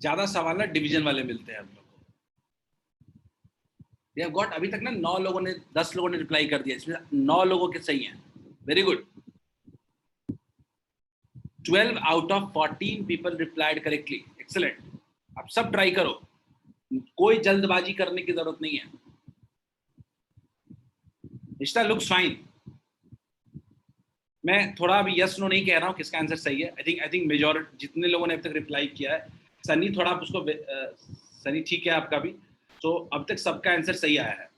ज्यादा सवाल ना डिवीजन वाले मिलते हैं हम लोग को। वी हैव गॉट, अभी तक ना 9 लोगों ने, 10 लोगों ने रिप्लाई कर दिया, इसमें 9 लोगों के सही हैं। Very good. 12 out of 14 people replied correctly. Excellent. आप सब ट्राई करो, कोई जल्दबाजी करने की जरूरत नहीं है। रिश्ता लुक्स फाइन। मैं थोड़ा अभी यस नो नहीं कह रहा हूँ किसका आंसर सही है। आई थिंक मेजॉरिटी जितने लोगों ने अब तक रिप्लाई किया है, सनी थोड़ा आप उसको, सनी ठीक है आपका भी, तो अब तक सबका आंसर सही आया है।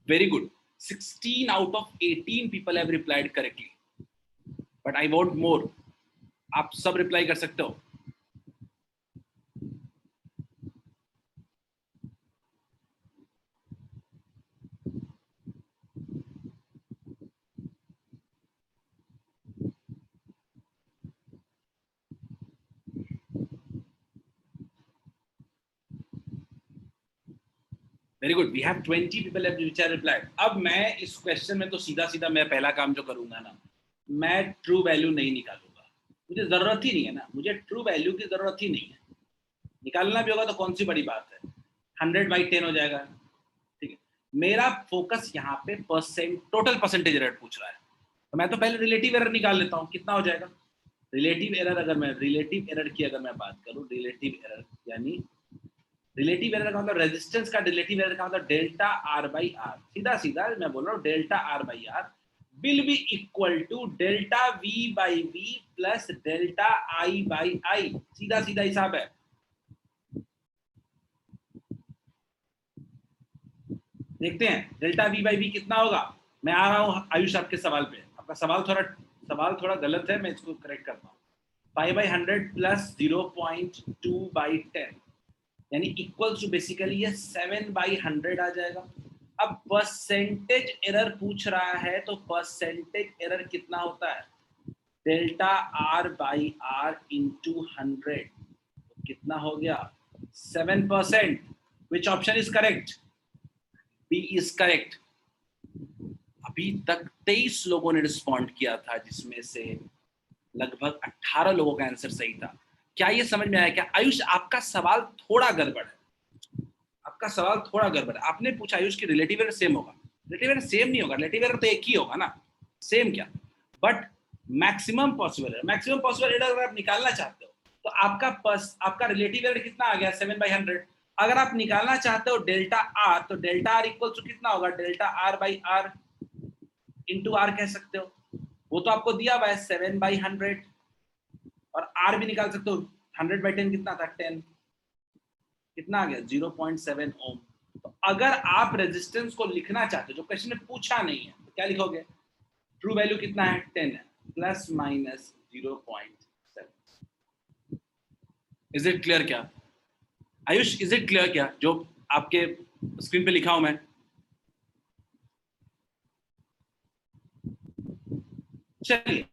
Very good. 16 out of 18 people have replied correctly, but I want more. आप सब रिप्लाई कर सकते हो। Very good, we have 20 people which are replied. अब मैं इस क्वेश्चन में तो सीधा सीधा मैं पहला काम जो करूंगा ना, मैं ट्रू वैल्यू नहीं निकालूंगा, मुझे जरूरत ही नहीं है ना, मुझे ट्रू वैल्यू की जरूरत ही नहीं है। निकालना भी होगा तो कौन सी बड़ी बात है, 100/10 हो जाएगा, ठीक है। मेरा फोकस यहाँ पे टोटल परसेंटेज एरर पूछ रहा है, तो मैं तो पहले रिलेटिव एरर निकाल लेता हूँ, कितना हो जाएगा। रिलेटिव एरर की अगर मैं बात करूँ, रिलेटिव एरर यानी रिलेटिव एरर का मतलब रेजिस्टेंस का डिलेटिव एरर का मतलब डेल्टा आर बाई आर। सीधा सीधा मैं बोल रहा हूँ delta R by R will be equal to delta V by V plus delta I by I. सीधा सीधा हिसाब है। देखते हैं डेल्टा वी बाई वी कितना होगा। मैं आ रहा हूँ आयुष आपके सवाल पे। आपका सवाल थोड़ा गलत है, मैं इसको करेक्ट करता हूँ। 5/100 प्लस 0.2/10 यानी इक्वल्स टू बेसिकली ये 7/100 आ जाएगा। अब परसेंटेज एरर पूछ रहा है, तो परसेंटेज एरर कितना होता है, delta R by R into 100, कितना हो गया 7%। Which option is correct, B is correct. अभी तक 23 लोगों ने रिस्पॉन्ड किया था, जिसमें से लगभग 18 लोगों का आंसर सही था। क्या ये समझ में आया क्या? आयुष आपका सवाल थोड़ा गड़बड़ है, आपका सवाल थोड़ा गड़बड़ है। आपने पूछा आयुष की रिलेटिव एरर सेम होगा, रिलेटिव एरर सेम नहीं होगा, रिलेटिव एरर तो एक ही होगा ना, सेम क्या, बट मैक्सिमम पॉसिबल एरर अगर आप निकालना चाहते हो तो आपका रिलेटिव एरर कितना आ गया 7/100। अगर आप निकालना चाहते हो डेल्टा आर, तो डेल्टा आर इक्वल टू कितना होगा, delta R by R into R कह सकते हो, वो तो आपको दिया हुआ है 7/100। और आर भी निकाल सकते हो, 100/10 कितना था 10, कितना आ गया 0.7 ओम। तो अगर आप रेजिस्टेंस को लिखना चाहते हो, जो क्वेश्चन में पूछा नहीं है, तो क्या लिखोगे, ट्रू वैल्यू कितना है 10 है, plus minus 0.7। Is it clear क्या आयुष, इज इट क्लियर क्या जो आपके स्क्रीन पे लिखा हूं मैं? चलिए,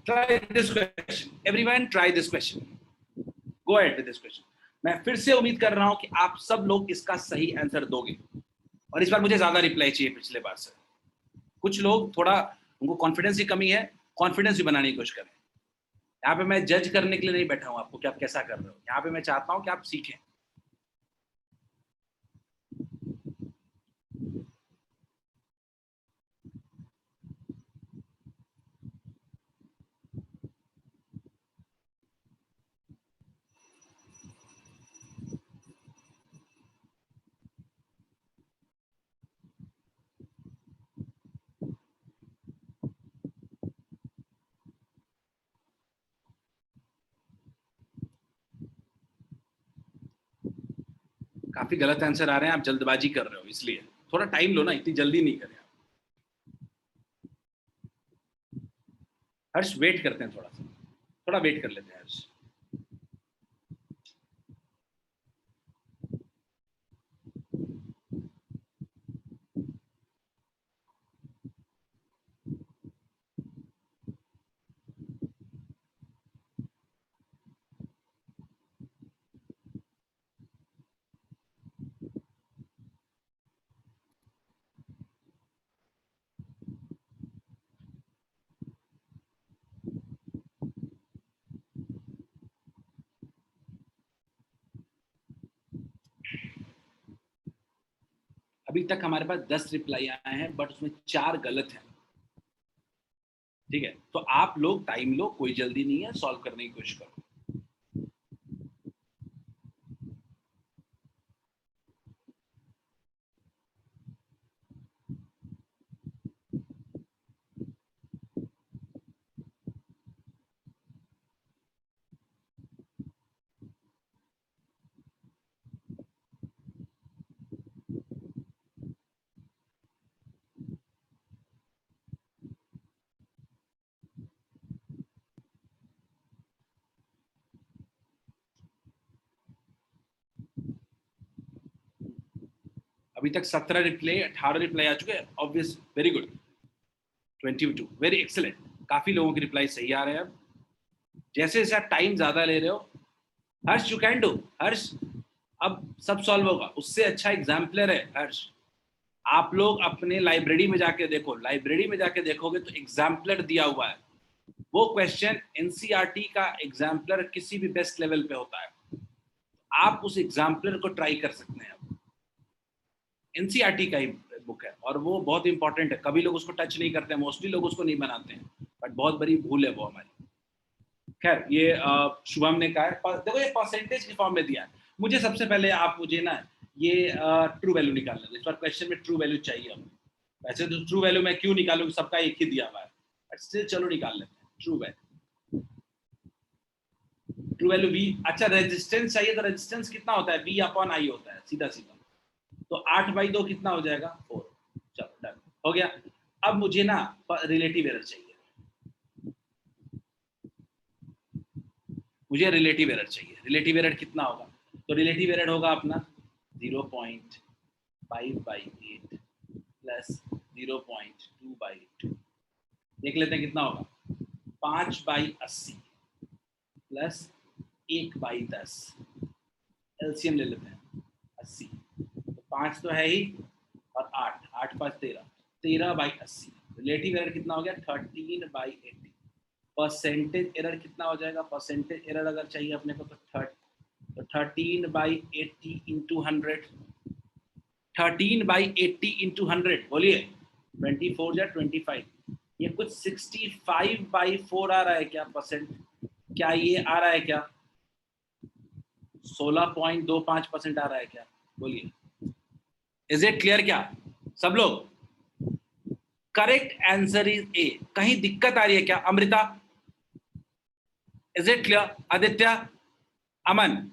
try this question, everyone try this question, go ahead with this question। मैं फिर से उम्मीद कर रहा हूं कि आप सब लोग इसका सही आंसर दोगे, और इस बार मुझे ज्यादा रिप्लाई चाहिए पिछले बार से। कुछ लोग थोड़ा उनको कॉन्फिडेंस की कमी है, कॉन्फिडेंस भी बनाने की कोशिश करें। यहाँ पे मैं जज करने के लिए नहीं बैठा हूं आपको कि आप कैसा कर रहे हो, यहाँ पे मैं चाहता हूं कि आप सीखें। काफी गलत आंसर आ रहे हैं, आप जल्दबाजी कर रहे हो, इसलिए थोड़ा टाइम लो ना, इतनी जल्दी नहीं करें। हर्ष वेट करते हैं, थोड़ा वेट कर लेते हैं हर्ष। अभी तक हमारे पास 10 रिप्लाई आए हैं, बट उसमें 4 गलत हैं। ठीक है, तो आप लोग टाइम लो, कोई जल्दी नहीं है, सॉल्व करने की कोशिश करो। अभी तक 17 रिप्लाई, 18 रिप्लाई आ चुके हैं। Obvious, very good, 22, very excellent. काफी लोगों की रिप्लाई सही आ रहे हैं। अब जैसे जैसे आप टाइम ज्यादा ले रहे हो, हर्ष यू कैन डू, हर्ष अब सब सॉल्व होगा। उससे अच्छा एग्जाम्पलर है हर्ष, आप लोग अपने लाइब्रेरी में जाके देखो, लाइब्रेरी में जाके देखोगे तो एग्जाम्पलर दिया हुआ है। वो क्वेश्चन एनसीईआरटी का एग्जाम्पलर किसी भी बेस्ट लेवल पे होता है, आप उस एग्जाम्पलर को ट्राई कर सकते हैं। एनसीईआरटी का ही बुक है और वो बहुत इंपॉर्टेंट है, कभी लोग उसको टच नहीं करते हैं, मोस्टली लोग उसको नहीं बनाते हैं, बट बहुत बड़ी भूल है वो हमारी। खैर ये शुभम ने कहा है, देखो ये परसेंटेज की फॉर्म में दिया है। मुझे सबसे पहले आप मुझे ना ये ट्रू वैल्यू निकालना है। इस बार क्वेश्चन में ट्रू वैल्यू चाहिए हमें। वैसे तो ट्रू वैल्यू मैं क्यों निकालूं, सबका एक ही दिया हुआ है, बट स्टिल चलो निकाल लेते हैं true value. True value v, अच्छा रेजिस्टेंस चाहिए तो रेजिस्टेंस कितना होता है, v अपॉन i होता है सीधा सीधा, तो 8/2 कितना हो जाएगा 4। चलो डन हो गया। अब मुझे ना रिलेटिव एरर चाहिए, मुझे रिलेटिव एरर चाहिए। रिलेटिव एरर कितना होगा, तो रिलेटिव एरर होगा अपना 0.5/8 प्लस 0.2/2। देख लेते हैं कितना होगा, 5/80 प्लस 1/10। एलसीएम ले लेते हैं 80, तो 5 तो है ही और 8, 8 5 13, 13/80। रिलेटिव एरर कितना हो गया 13/80। परसेंटेज एरर कितना हो जाएगा, परसेंटेज एरर अगर चाहिए अपने को तो 13/80 इंटू 100, 13/80 इंटू 100 बोलिए 24 या 25, ये कुछ 65/4 आ रहा है क्या परसेंट, क्या ये आ रहा है क्या 16.25% आ रहा है क्या, बोलिए इज इट क्लियर क्या सब लोग। Correct answer is A. कहीं दिक्कत आ रही है क्या Amrita, is it clear, Aditya, Aman,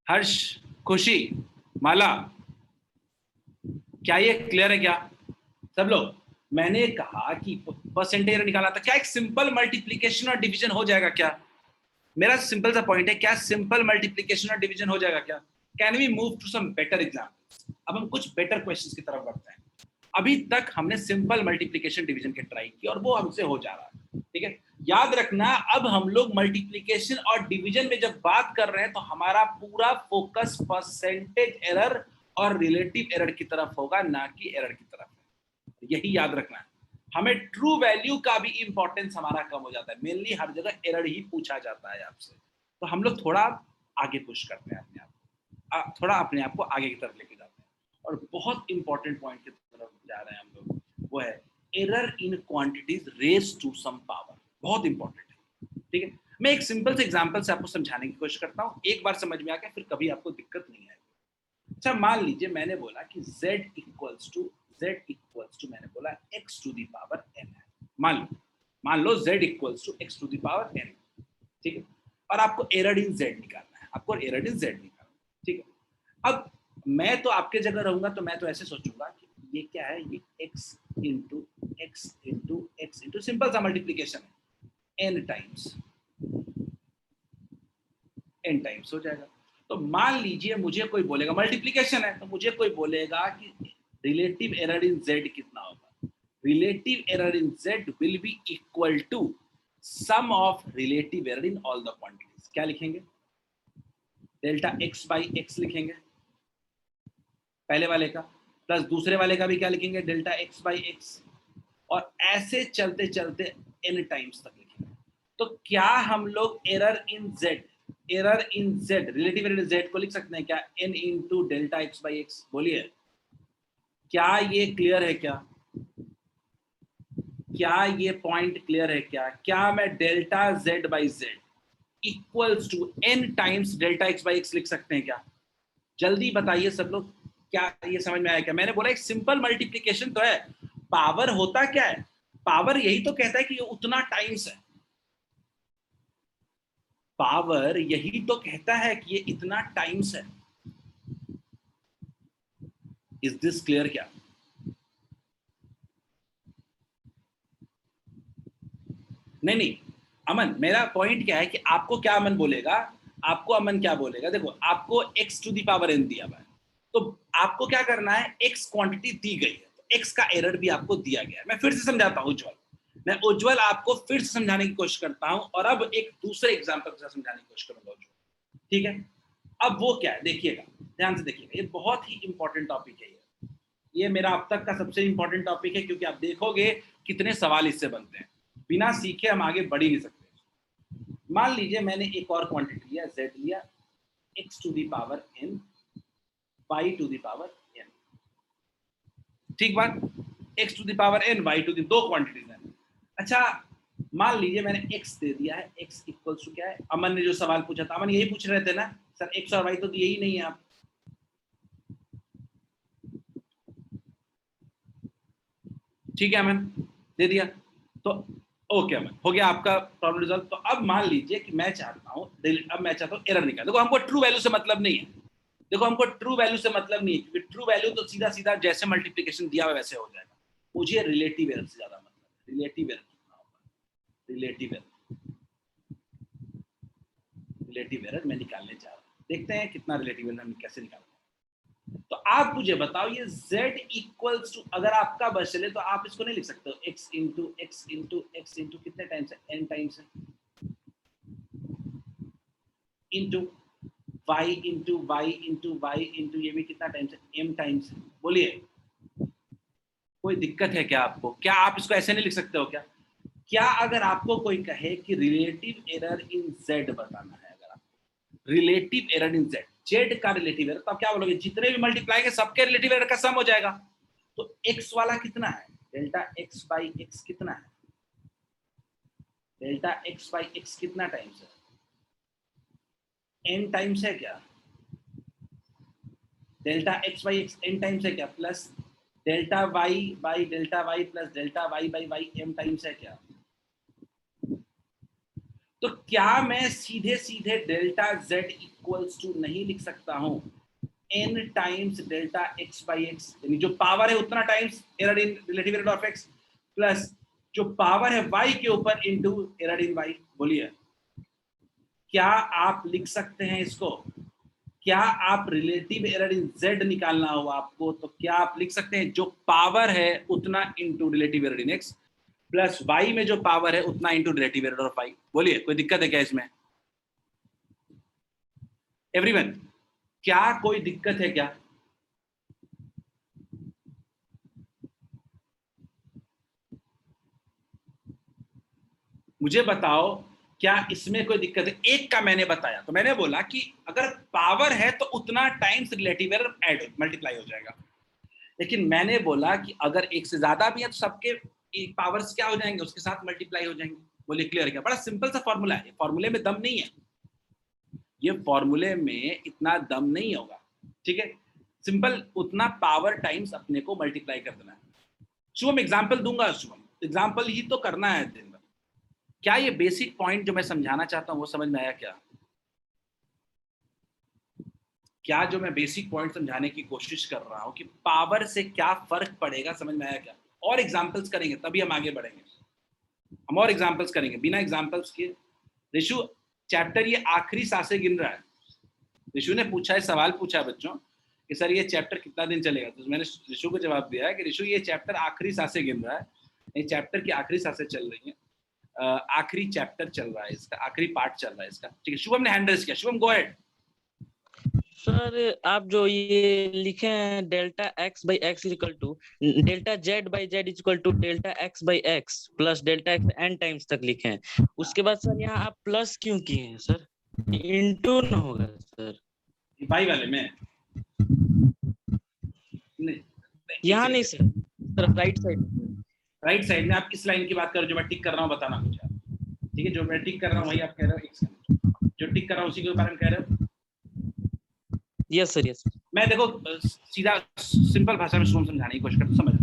Harsh, Khushi, Mala, क्या ये क्लियर है क्या सब लोग। मैंने कहा कि परसेंटेज निकाला था, क्या एक सिंपल मल्टीप्लिकेशन और डिवीजन हो जाएगा क्या, मेरा सिंपल सा पॉइंट है, क्या सिंपल मल्टीप्लिकेशन और डिवीजन हो जाएगा क्या। Can we move to some better examples, अब हम कुछ बेटर क्वेश्चंस की तरफ बढ़ते हैं। अभी तक हमने सिंपल मल्टीप्लिकेशन डिवीजन के ट्राई की और वो हमसे हो जा रहा है, ठीक है। याद रखना अब हम लोग मल्टीप्लिकेशन और डिवीजन में जब बात कर रहे हैं तो हमारा पूरा फोकस परसेंटेज एरर और रिलेटिव एरर की तरफ होगा, ना कि एरर की तरफ। यही याद रखना है। हमें ट्रू वैल्यू का भी इंपॉर्टेंस हमारा कम हो जाता है, मेनली हर जगह एरर ही पूछा जाता है आपसे, तो हम लोग थोड़ा आगे पुश करते हैं अपने आप, थोड़ा अपने आप को आगे की तरफ लेके जाते हैं और बहुत इंपॉर्टेंट पॉइंट की तरफ जा रहे हैं हम लोग, वो है error in quantities raise to some power. बहुत इंपॉर्टेंट है, ठीक है। मैं एक सिंपल से एग्जांपल से आपको समझाने की कोशिश करता हूँ, एक बार समझ में आ गया फिर कभी आपको दिक्कत नहीं आएगी। अच्छा मान लीजिए मैंने बोला कि z इक्वल्स टू मैंने बोला x to the power n है, मान लो z equals to x to the power n, ठीक है। और आपको एरर इन z निकालना है, आपको एरर इन z निकालना है, ठीक है। अब मैं तो आपके जगह रहूंगा तो मैं तो ऐसे सोचूंगा कि ये क्या है, ये x into x into x into simple सा मल्टीप्लीकेशन है, n टाइम्स हो जाएगा। तो मान लीजिए मुझे कोई बोलेगा, मल्टीप्लीकेशन है तो मुझे कोई बोलेगा कि रिलेटिव एरर इन z कितना होगा, relative error in z will be equal to sum of relative error in all the quantities. क्या लिखेंगे, डेल्टा x बाई x लिखेंगे पहले वाले का, प्लस दूसरे वाले का भी क्या लिखेंगे, डेल्टा x बाई x, और ऐसे चलते चलते n टाइम्स तक लिखेंगे। तो क्या हम लोग error in z relative error in z को लिख सकते हैं क्या, n into delta x by x, बोलिए क्या ये क्लियर है क्या ये पॉइंट क्लियर है क्या मैं delta z by z equals to n times delta x by x लिख सकते हैं क्या, जल्दी बताइए सब लोग, क्या ये समझ में आया क्या। मैंने बोला एक सिंपल मल्टीप्लिकेशन तो है, पावर होता क्या है, पावर यही तो कहता है कि ये उतना टाइम्स है, पावर यही तो कहता है कि ये इतना टाइम्स है। इज दिस क्लियर क्या, नहीं अमन, मेरा पॉइंट क्या है कि आपको क्या अमन बोलेगा, आपको अमन क्या बोलेगा, देखो आपको x to the power n दिया हुआ है, तो आपको क्या करना है, x क्वांटिटी दी गई है तो x का एरर भी आपको दिया गया है। मैं फिर से समझाता हूं उज्जवल, मैं उज्जवल आपको फिर से समझाने की कोशिश करता हूं और अब एक दूसरे एग्जांपल के साथ समझाने की कोशिश करूंगा उज्जवल, ठीक है। अब वो क्या है देखिएगा, ध्यान से देखिएगा, ये बहुत ही इंपॉर्टेंट टॉपिक है। ये मेरा अब तक का सबसे इंपॉर्टेंट टॉपिक है, क्योंकि आप देखोगे कितने सवाल इससे बनते हैं, बिना सीखे हम आगे बढ़ ही नहीं सकते। मान लीजिए मैंने एक और क्वांटिटी लिया, z लिया, x to the power n, y to the power n, ठीक बात, x to the power n, y to the, दो क्वांटिटीज हैं। अच्छा मान लीजिए मैंने x दे दिया है, x इक्वल्स टू क्या है, अमन ने जो सवाल पूछा था, अमन यही पूछ रहे थे ना सर, x और y तो दिए ही नहीं है आप, ठीक है अमन, दे दिया तो ओके अमन, हो गया आपका प्रॉब्लम रिजॉल्व। तो अब मान लीजिए कि मैं चाहता हूं, अब मैं चाहता हूं एरर निकाल। देखो हमको ट्रू वैल्यू से मतलब नहीं है, देखो हमको ट्रू वैल्यू से मतलब नहीं है, क्योंकि ट्रू वैल्यू तो सीधा सीधा जैसे मल्टीप्लिकेशन दिया हुआ वैसे हो जाएगा। मुझे रिलेटिव एरर से ज्यादा मतलब, रिलेटिव एरर कितना होगा, रिलेटिव एरर मैं निकालने जा रहा हूँ, देखते हैं कितना रिलेटिव एरर हम कैसे निकालते हैं। तो आप मुझे बताओ ये z इक्वल्स टू, अगर आपका बस चले तो आप इसको नहीं लिख सकते हो x into x into x into कितने टाइम्स है, n टाइम्स है, into y into y into y into ये भी कितना टाइम्स है, m टाइम्स है। बोलिए कोई दिक्कत है क्या आपको? क्या आप इसको ऐसे नहीं लिख सकते हो क्या? क्या अगर आपको कोई कहे कि रिलेटिव एरर इन z बताना है, अगर आपको रिलेटिव एरर इन z का रिलेटिव एरर, तो आप क्या बोलोगे, जितने भी मल्टीप्लाई के सबके रिलेटिव एरर का सम हो जाएगा। तो x वाला कितना है, डेल्टा x बाई x कितना है, डेल्टा x बाई x कितना टाइम्स है, n टाइम्स है क्या, delta x by x n times है क्या, plus delta y by delta y plus delta y by y m times है क्या। तो क्या मैं सीधे सीधे डेल्टा z इक्वल्स टू नहीं लिख सकता हूं n times delta x by x, यानी जो पावर है उतना times error in relative error of x, plus जो पावर है y के ऊपर इनटू एरर इन y। बोलिए क्या आप लिख सकते हैं इसको? क्या आप रिलेटिव एरर इन z निकालना हो आपको, तो क्या आप लिख सकते हैं जो पावर है उतना into relative error in x, plus y में जो पावर है उतना into relative error of y। बोलिए कोई दिक्कत है क्या इसमें? एवरीवन क्या कोई दिक्कत है क्या? मुझे बताओ क्या इसमें कोई दिक्कत है? एक का मैंने बताया, तो मैंने बोला कि अगर पावर है तो उतना times relative error add multiply हो जाएगा, लेकिन मैंने बोला कि अगर एक से ज्यादा भी है तो सबके पावर्स क्या हो जाएंगे, उसके साथ मल्टीप्लाई हो जाएंगे। बोलिए क्लियर क्या? बड़ा सिंपल सा फॉर्मूला है, फॉर्मूले में दम नहीं है, ये फॉर्मूले में इतना दम नहीं होगा, ठीक है। सिंपल उतना पावर टाइम्स अपने को मल्टीप्लाई कर देना है। शुभम एग्जाम्पल दूंगा, शुभम एग्जाम्पल ही तो करना है दिन भर। क्या ये बेसिक पॉइंट जो मैं समझाना चाहता हूं वो समझ में आया क्या? क्या जो मैं बेसिक पॉइंट समझाने की कोशिश कर रहा हूं कि पावर से क्या फर्क पड़ेगा, समझ में आया क्या? और एग्जाम्पल्स करेंगे तभी हम आगे बढ़ेंगे, हम और एग्जाम्पल्स करेंगे, बिना एग्जाम्पल्स के। ऋषु चैप्टर ये आखिरी सांसें गिन रहा है। ऋषु ने पूछा है, सवाल पूछा बच्चों कि सर ये चैप्टर कितना दिन चलेगा, तो मैंने ऋषु को जवाब दिया है कि ऋषु ये चैप्टर आखिरी सांसें गिन रहा है, ये चैप्टर की आखिरी सांसें चल रही हैं, आखिरी चैप्टर चल रहा है इसका, आखिरी पार्ट चल रहा है इसका, ठीक है। शुभम ने हैंड रेज किया, शुभम गो अहेड।
सर आप जो ये लिखे हैं delta x by x equal to delta z by z equal to delta x by x plus delta x n times तक लिखे हैं, उसके बाद सर यहाँ आप प्लस क्यों किए हैं सर? इनटू ना होगा सर
बाई वाले में नहीं,
यहाँ नहीं सर, सर राइट साइड
में। आप किस लाइन की बात कर रहे हो जो मैं टिक कर रहा हूँ, बताना मुझे आप, ठीक है। जो मैं टिक कर रहा हूँ वही आप कह रहे हो, एक सेकंड, जो टिक कर रहा हूँ उसी के बारे में कह रहे हो।
Yes sir yes.
मैं देखो सीधा सिंपल भाषा में समझाने की कोशिश करता हूँ, समझ लो।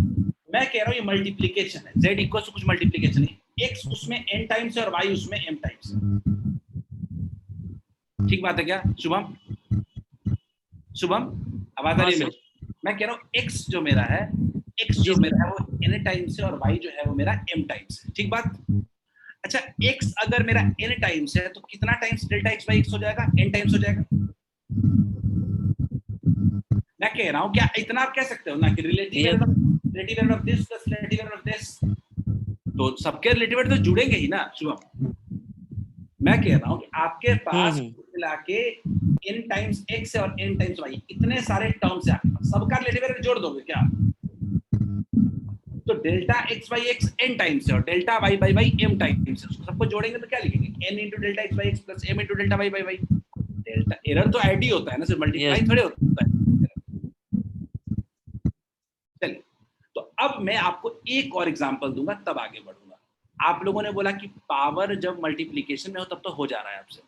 मैं कह रहा हूँ ये मल्टीप्लिकेशन है, z इक्वल टू कुछ मल्टीप्लिकेशन है, x उसमें n टाइम्स है और y उसमें m टाइम्स है, ठीक बात है क्या शुभम? शुभम आवाज आ रही है? मैं कह रहा हूँ x जो मेरा है, x जो मेरा है वो n टाइम्स है और y जो है वो मेरा m टाइम्स है, ठीक बात। अच्छा x अगर मेरा n टाइम्स है तो कितना times delta x by x हो जाएगा? n टाइम्स हो जाएगा। मैं कह रहा हूं क्या इतना आप कह सकते हो ना कि relative error of this plus relative error of this, तो सबके रिलेटिव तो जुड़ेंगे ही ना शुभम। मैं कह रहा हूँ कि आपके पास मिला के n टाइम्स x और n टाइम्स y इतने सारे टर्म्स हैं, सबका रिलेटिव जोड़ दोगे क्या? तो delta x by x n times है और delta y by y m times है, उसको सबको जोड़ेंगे तो क्या लिखेंगे? n into delta x by x plus m into delta y by y। Delta error तो ऐड ही होता है ना, सिर्फ मल्टीप्लाई
Yes.
थोड़े होता है। चलिए, तो अब मैं आपको एक और एग्जांपल दूंगा तब आगे बढ़ूंगा। आप लोगों ने बोला कि पावर जब मल्टीप्लिकेशन में हो तब तो हो जा रहा है आपसे,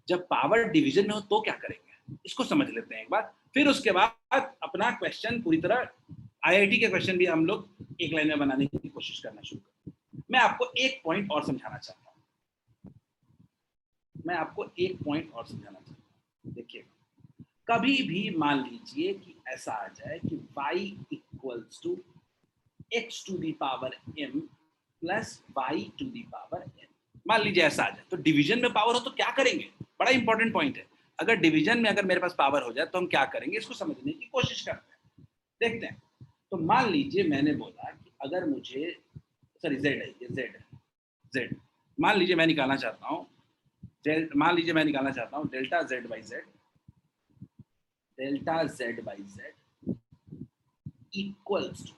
जब पावर डिवीजन में हो तो क्या करेंगे, इसको समझ लेते हैं एक बार, फिर उसके बाद अपना क्वेश्चन पूरी तरह आईआईटी के क्वेश्चन भी हम लोग एक लाइन में बनाने की कोशिश करना शुरू करें। मैं आपको एक पॉइंट और समझाना चाहता हूँ, देखिए, कभी भी मान लीजिए कि ऐसा आ जाए कि y equals to x to the power m plus y to the power n, मान लीजिए ऐसा आ जाए, तो डिवीजन में पावर हो तो क्या करेंगे? बड़ा इंपॉर्टेंट पॉइंट है। अगर डिवीजन में अगर मेरे पास पावर हो जाए तो हम क्या करेंगे, इसको समझने की कोशिश करते हैं, देखते हैं। तो मान लीजिए मैंने बोला कि अगर मुझे सॉरी z है, ये z मान लीजिए मैं निकालना चाहता हूँ, delta z by z equals to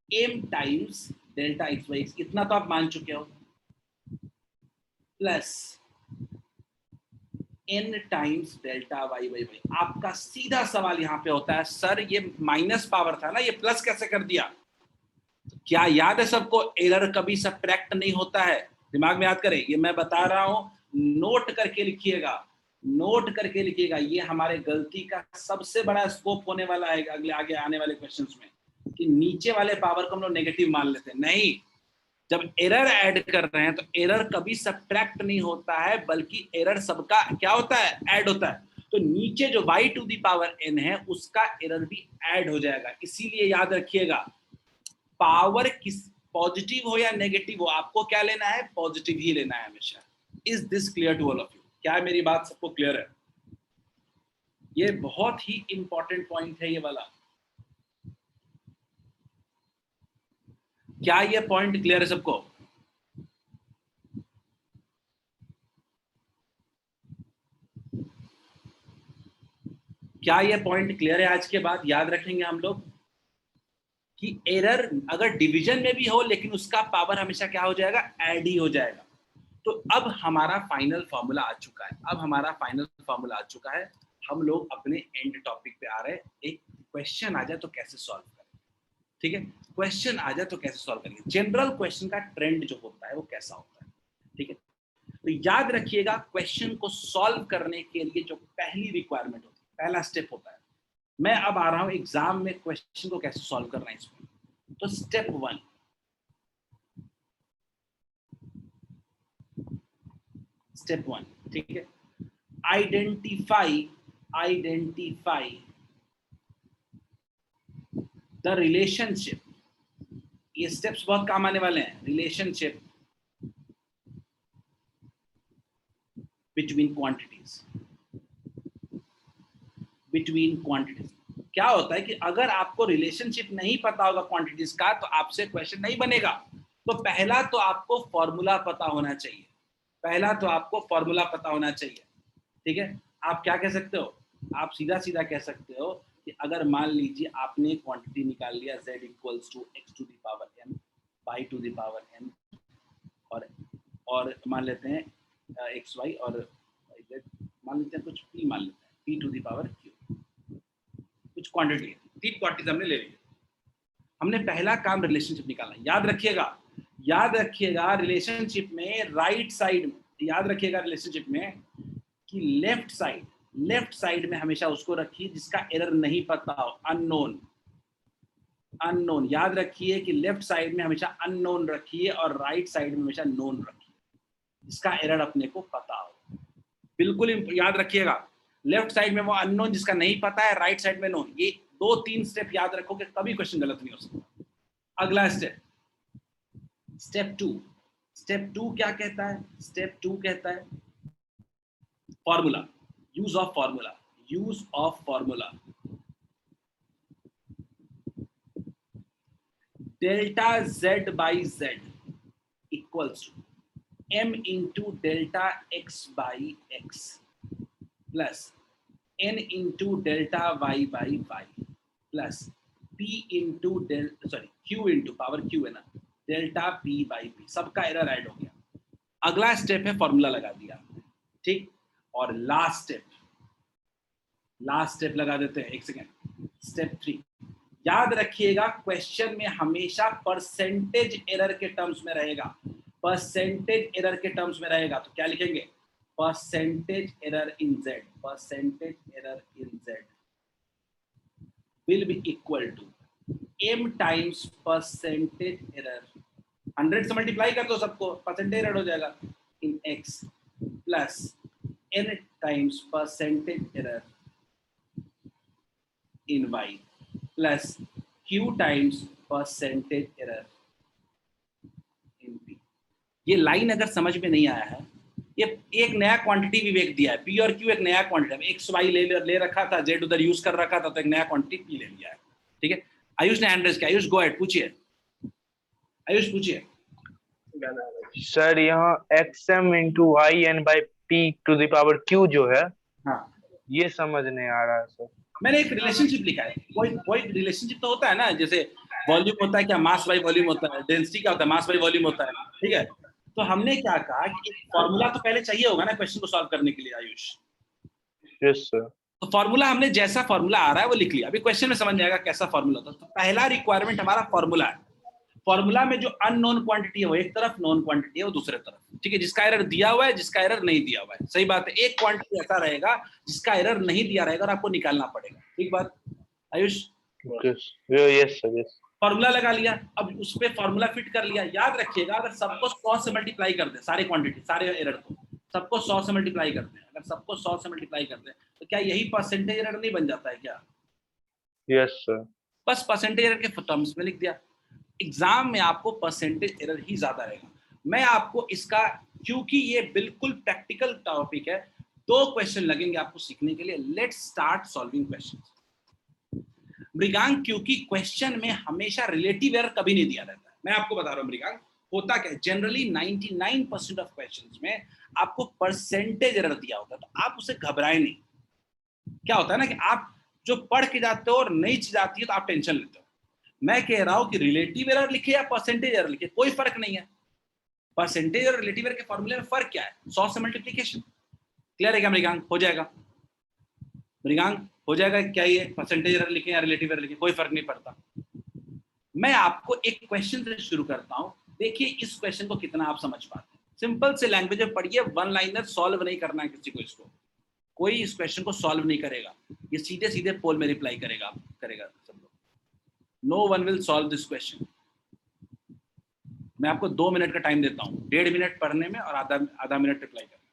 m times delta x by x, इतना तो आप मान चुके हो, plus n times delta y by y। आपका सीधा सवाल यहाँ पे होता है, सर ये माइनस पावर था ना, ये प्लस कैसे कर दिया? क्या याद है सबको, एरर कभी सब्ट्रैक्ट नहीं होता है, दिमाग में याद करें, ये मैं बता रहा हूं, नोट करके लिखिएगा, ये हमारे गलती का सबसे बड़ा स्कोप होने वाला है अगले आगे आने वाले क्वेश्चंस में, कि नीचे वाले पावर को हम लोग नेगेटिव मान लेते हैं। नहीं, जब एरर ऐड कर रहे हैं तो एरर कभी सब्ट्रैक्ट नहीं होता है, बल्कि एरर सबका क्या होता है, ऐड होता है। तो नीचे जो y to the power n है उसका एरर भी ऐड हो जाएगा। इसीलिए याद रखिएगा, पावर किस पॉजिटिव हो या नेगेटिव हो, आपको क्या लेना है, पॉजिटिव ही लेना है हमेशा। Is this clear to all of you? क्या मेरी बात सबको क्लियर है? ये बहुत ही इंपॉर्टेंट पॉइंट है ये वाला। क्या ये पॉइंट क्लियर है सबको? क्या ये पॉइंट क्लियर है? आज के बाद याद रखेंगे हम लोग कि एरर अगर डिवीजन में भी हो लेकिन उसका पावर हमेशा क्या हो जाएगा, ऐड ही हो जाएगा। तो अब हमारा फाइनल फॉर्मूला आ चुका है, हम लोग अपने एंड टॉपिक पे आ रहे हैं। एक क्वेश्चन आ जाए तो कैसे सॉल्व करें, ठीक है, क्वेश्चन आ जाए तो कैसे सॉल्व करेंगे, जनरल क्वेश्चन का ट्रेंड जो होता है वो कैसा होता है, ठीक है। तो याद रखिएगा, क्वेश्चन को सॉल्व करने के लिए जो पहली रिक्वायरमेंट होती है, पहला स्टेप होता है, मैं अब आ रहा हूं एग्जाम में क्वेश्चन को कैसे सॉल्व करना है इसमें। तो स्टेप वन, ठीक है, आइडेंटिफाई द रिलेशनशिप। ये स्टेप्स बहुत काम आने वाले हैं। Relationship between quantities. क्या होता है कि अगर आपको रिलेशनशिप नहीं पता होगा क्वांटिटीज का तो आपसे क्वेश्चन नहीं बनेगा। तो पहला तो आपको फॉर्मूला पता होना चाहिए, ठीक है। आप क्या कह सकते हो, आप सीधा कह सकते हो कि अगर मान लीजिए आपने क्वांटिटी निकाल लिया z equals to x to the power n y to the power n और मान लेते हैं xy और z मान लेते हैं कुछ p मान लेते हैं p to the power q, कुछ क्वांटिटी है, 3 क्वांटिटीज हमने ले ली। हमने पहला काम रिलेशनशिप निकालना। याद रखिएगा रिलेशनशिप में राइट साइड, याद रखिएगा रिलेशनशिप में कि लेफ्ट साइड में हमेशा उसको रखिए जिसका एरर नहीं पता हो, अननोन। याद रखिए कि लेफ्ट साइड में हमेशा अननोन रखिए और राइट साइड में हमेशा नोन रखिए जिसका एरर अपने को पता हो। बिल्कुल याद रखिएगा, लेफ्ट साइड में वो अननोन जिसका नहीं पता है, राइट साइड में नोन। ये 2-3 स्टेप याद रखोगे कभी क्वेश्चन गलत नहीं हो सकता। अगला स्टेप टू क्या कहता है? स्टेप 2 कहता है formula, use of formula. Delta z by z equals to m into delta x by x plus n into delta y by y plus p into q into power q है ना डेल्टा p by p, सबका एरर ऐड हो गया। अगला स्टेप है फॉर्मूला लगा दिया, ठीक। और लास्ट स्टेप लगा देते हैं, एक सेकेंड। स्टेप 3 याद रखिएगा, क्वेश्चन में हमेशा परसेंटेज एरर के टर्म्स में रहेगा, परसेंटेज एरर के टर्म्स में रहेगा। तो क्या लिखेंगे? Percentage error in z, percentage error in z will be equal to m times percentage error, 100 से मल्टीप्लाई कर दो सबको, परसेंटेज एरर हो जाएगा, इन x plus n times percentage error in y plus q times percentage error in p। ये लाइन अगर समझ में नहीं आया है, ये एक नया क्वांटिटी विवेक दिया है, p और q एक नया क्वांटिटी है। x y ले रखा था, z उधर यूज कर रखा था, तो एक नया क्वांटिटी p ले लिया है, ठीक है। आयुष ने हैंड रेज किया, आयुष गो अहेड, पूछिए। आयुष पूछिए।
सर यहाँ xm into yn by p to the power q जो है,
हाँ,
ये समझ नहीं आ रहा है सर।
मैंने एक रिलेशनशिप लिखा है, कोई रिलेशनशिप तो होता है ना, जैसे वॉल्यूम होता है क्या, मास बाई वॉल्यूम होता है, डेंसिटी क्या होता है, मास बाई वॉल्यूम होता है, ठीक है। तो हमने क्या कहा कि एक फॉर्मूला तो पहले चाहिए होगा ना क्वेश्चन को सॉल्व करने के लिए, आयुष।
Yes sir.
तो फॉर्मूला हमने जैसा फॉर्मूला आ रहा है वो लिख लिया, अभी क्वेश्चन में समझ में आएगा कैसा फॉर्मूला होता है। तो पहला रिक्वायरमेंट हमारा फॉर्मूला है। फॉर्मूला में जो अननोन क्वांटिटी है वो एक तरफ, नोन क्वांटिटी है वो दूसरे तरफ, ठीक है। जिसका एरर दिया हुआ है, जिसका एरर नहीं दिया हुआ है, सही बात है। एक क्वांटिटी ऐसा रहेगा जिसका एरर नहीं दिया रहेगा और आपको निकालना पड़ेगा, ठीक बात Ayush?
Yes sir, yes.
Formula लगा लिया, अब उस पे फॉर्मूला फिट कर लिया। याद रखिएगा, अगर सबको 100 से मल्टीप्लाई कर दे, सारे क्वांटिटी, सारे एरर को सबको 100 से मल्टीप्लाई करते हैं, अगर सबको 100 से मल्टीप्लाई करते हैं तो क्या यही परसेंटेज एरर नहीं बन जाता है क्या?
Yes sir.
बस परसेंटेज एरर के टर्म्स में लिख दिया। एग्जाम में आपको परसेंटेज एरर ही ज्यादा रहेगा। मैं आपको इसका, क्योंकि ये बिल्कुल प्रैक्टिकल टॉपिक है, 2 क्वेश्चन लगेंगे आपको सीखने के लिए। Let's start solving questions. Mrigank, क्योंकि क्वेश्चन में हमेशा रिलेटिव एरर कभी नहीं दिया रहता है। मैं आपको बता रहा हूँ मृगांक, होता क्या है, जनरली 99% ऑफ क्वेश्चंस में आपको परसेंटेज एरर दिया होता है, तो आप उसे घबराएं नहीं। क्या होता है ना कि आप जो पढ़ के जाते हो और नई चीज आती है तो आप टेंशन लेते हो। मैं कह रहा हूं कि रिलेटिव एरर लिखे या परसेंटेज एरर लिखे, कोई फर्क नहीं है। परसेंटेज और रिलेटिव एरर के फॉर्मूले में फर्क क्या है? 100 से मल्टीप्लिकेशन। क्लियर है क्या मृगांक? हो जाएगा मृगांक, हो जाएगा क्या? ये परसेंटेज एरर लिखें या रिलेटिव एरर लिखें, कोई फर्क नहीं पड़ता। मैं आपको एक क्वेश्चन से शुरू करता हूं, देखिए इस क्वेश्चन को कितना आप समझ पाते हैं। सिंपल से लैंग्वेज में पढ़िए, 1 लाइनर, सॉल्व नहीं करना है किसी को, इसको कोई इस क्वेश्चन को सॉल्व नहीं करेगा, ये सीधे सीधे पोल में रिप्लाई करेगा सब लोग। No one will solve this question. मैं आपको 2 मिनट का टाइम देता हूं, 1.5 मिनट पढ़ने में और आधा मिनट रिप्लाई करने में।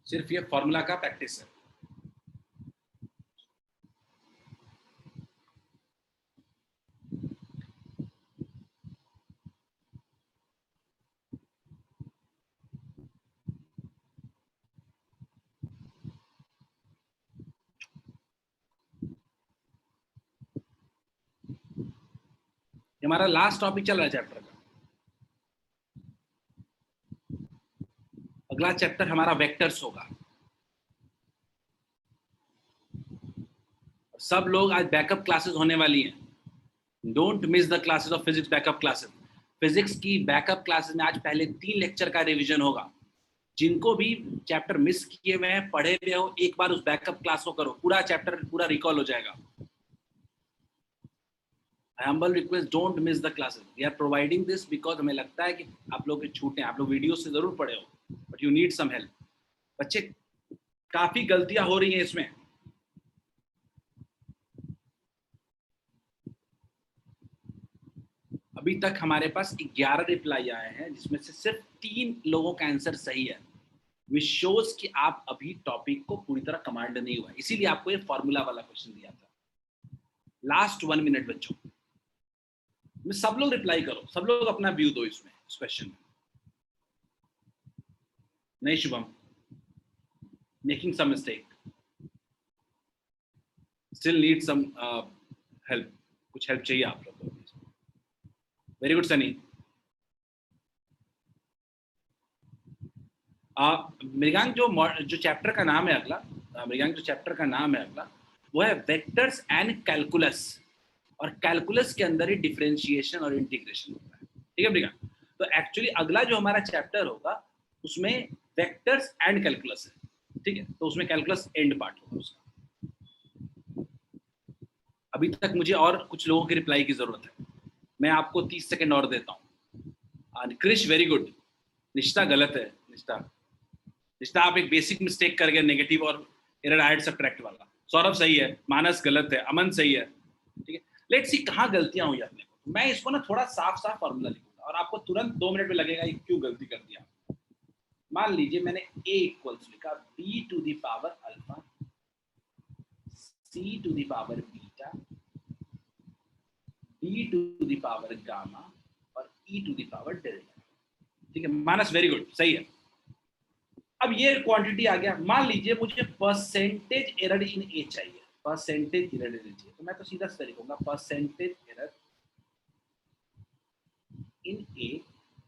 सिर्फ ये फॉर्मूला का प्रैक्टिस है। हमारा लास्ट टॉपिक चल रहा है चैप्टर का। अगला चैप्टर हमारा वेक्टर्स होगा। सब लोग आज बैकअप क्लासेस होने वाली हैं। Don't miss the classes of physics backup classes. Physics की बैकअप क्लासेस में आज पहले 3 लेक्चर का रिवीजन होगा। जिनको भी चैप्टर मिस किए हुए हैं, पढ़े हुए हो, एक बार उस बैकअप क्लास को करो, पूरा चैप्टर पूरा रिकॉल हो जाएगा। I humble request, don't miss the classes. We are providing this because हमें लगता है कि आप लोग के छूटे हैं, आप लोग वीडियो से जरूर पढ़े हो, but you need some help. बच्चे काफी गलतियां हो रही हैं इसमें। अभी तक हमारे पास 11 रिप्लाई आए हैं, जिसमें से सिर्फ 3 लोगों का आंसर सही है, which shows कि आप अभी टॉपिक को पूरी तरह कमांड नहीं हुआ, इसीलिए आपको ये फॉर्मूला वाला क्वेश्चन दिया था। लास्ट 1 मिनट बच्चों, सब लोग रिप्लाई करो, सब लोग अपना व्यू दो इसमें, इस क्वेश्चन में। नहीं Shubham, making some mistake, still need some help, कुछ हेल्प चाहिए आप लोग को? Very good Sunny. मृगांक, जो चैप्टर का नाम है अगला, मृगांक जो चैप्टर का नाम है अगला वो है वेक्टर्स एंड कैलकुलस, और कैलकुलस के अंदर ही डिफरेंशिएशन और इंटीग्रेशन होता है। ठीक है मृगांक? तो एक्चुअली अगला जो हमारा चैप्टर होगा उसमें वेक्टर्स एंड कैलकुलस है। ठीक है, तो उसमें कैलकुलस एंड पार्ट होगा उसका। अभी तक मुझे और कुछ लोगों की रिप्लाई की जरूरत है, मैं आपको 30 सेकंड और देता हूँ। क्रिश वेरी गुड, निष्ठा गलत है। निष्ठा आप एक बेसिक मिस्टेक कर गए, नेगेटिव और एरर ऐड सब्ट्रैक्ट वाला। सौरभ सही है, मानस गलत है, अमन सही है। ठीक है, लेट्स सी कहाँ गलतियां हुई अपने को। मैं इसको ना थोड़ा साफ साफ फॉर्मूला लिखूंगा और आपको तुरंत 2 मिनट में लगेगा ये क्यों गलती कर दिया। मान लीजिए मैंने a इक्वल्स लिखा b to the power alpha, c to the power beta, d to the power gamma और e to the power delta. ठीक है मानस, वेरी गुड, सही है। अब ये क्वांटिटी आ गया। मान लीजिए मुझे परसेंटेज एरर इन ए चाहिए, परसेंटेज एरर इन ए चाहिए, तो मैं तो सीधा से लिखूंगा percentage error in a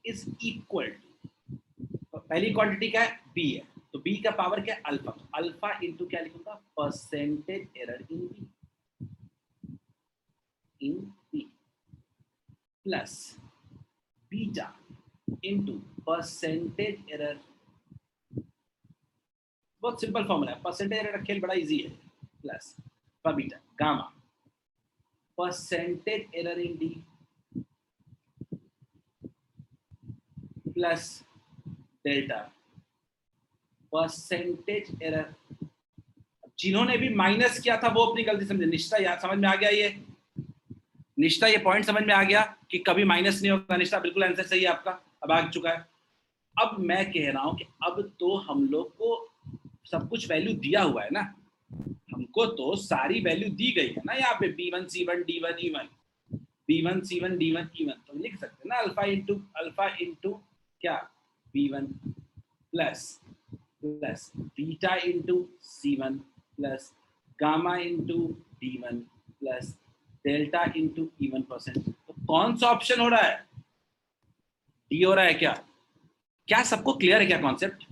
is equal to, पहली क्वांटिटी क्या है, बी है, तो बी का पावर क्या है, अल्फा, तो अल्फा इंटू क्या लिखूंगा, percentage error in b plus beta into percentage error. बहुत सिंपल फॉर्मूला है, परसेंटेज एरर खेल बड़ा इजी है, plus beta gamma percentage error in d plus delta percentage error. जिन्होंने भी माइनस किया था वो अपनी गलती समझे। निष्ठा याद समझ में आ गया, ये निष्ठा ये पॉइंट समझ में आ गया कि कभी माइनस नहीं होगा। निष्ठा बिल्कुल आंसर सही है आपका, अब आ चुका है। अब मैं कह रहा हूं कि अब तो हम लोग को सब कुछ वैल्यू दिया हुआ है ना, हमको तो सारी वैल्यू दी गई है ना यहाँ पे, b1 c1 d1 e1, b1 c1 d1 e1, तो लिख सकते हैं ना अल्फा इंटू क्या b1 plus beta into c1 plus gamma into d1 plus delta into e1 percent. तो कौन सा ऑप्शन हो रहा है, डी हो रहा है क्या? क्या सबको क्लियर है क्या कॉन्सेप्ट?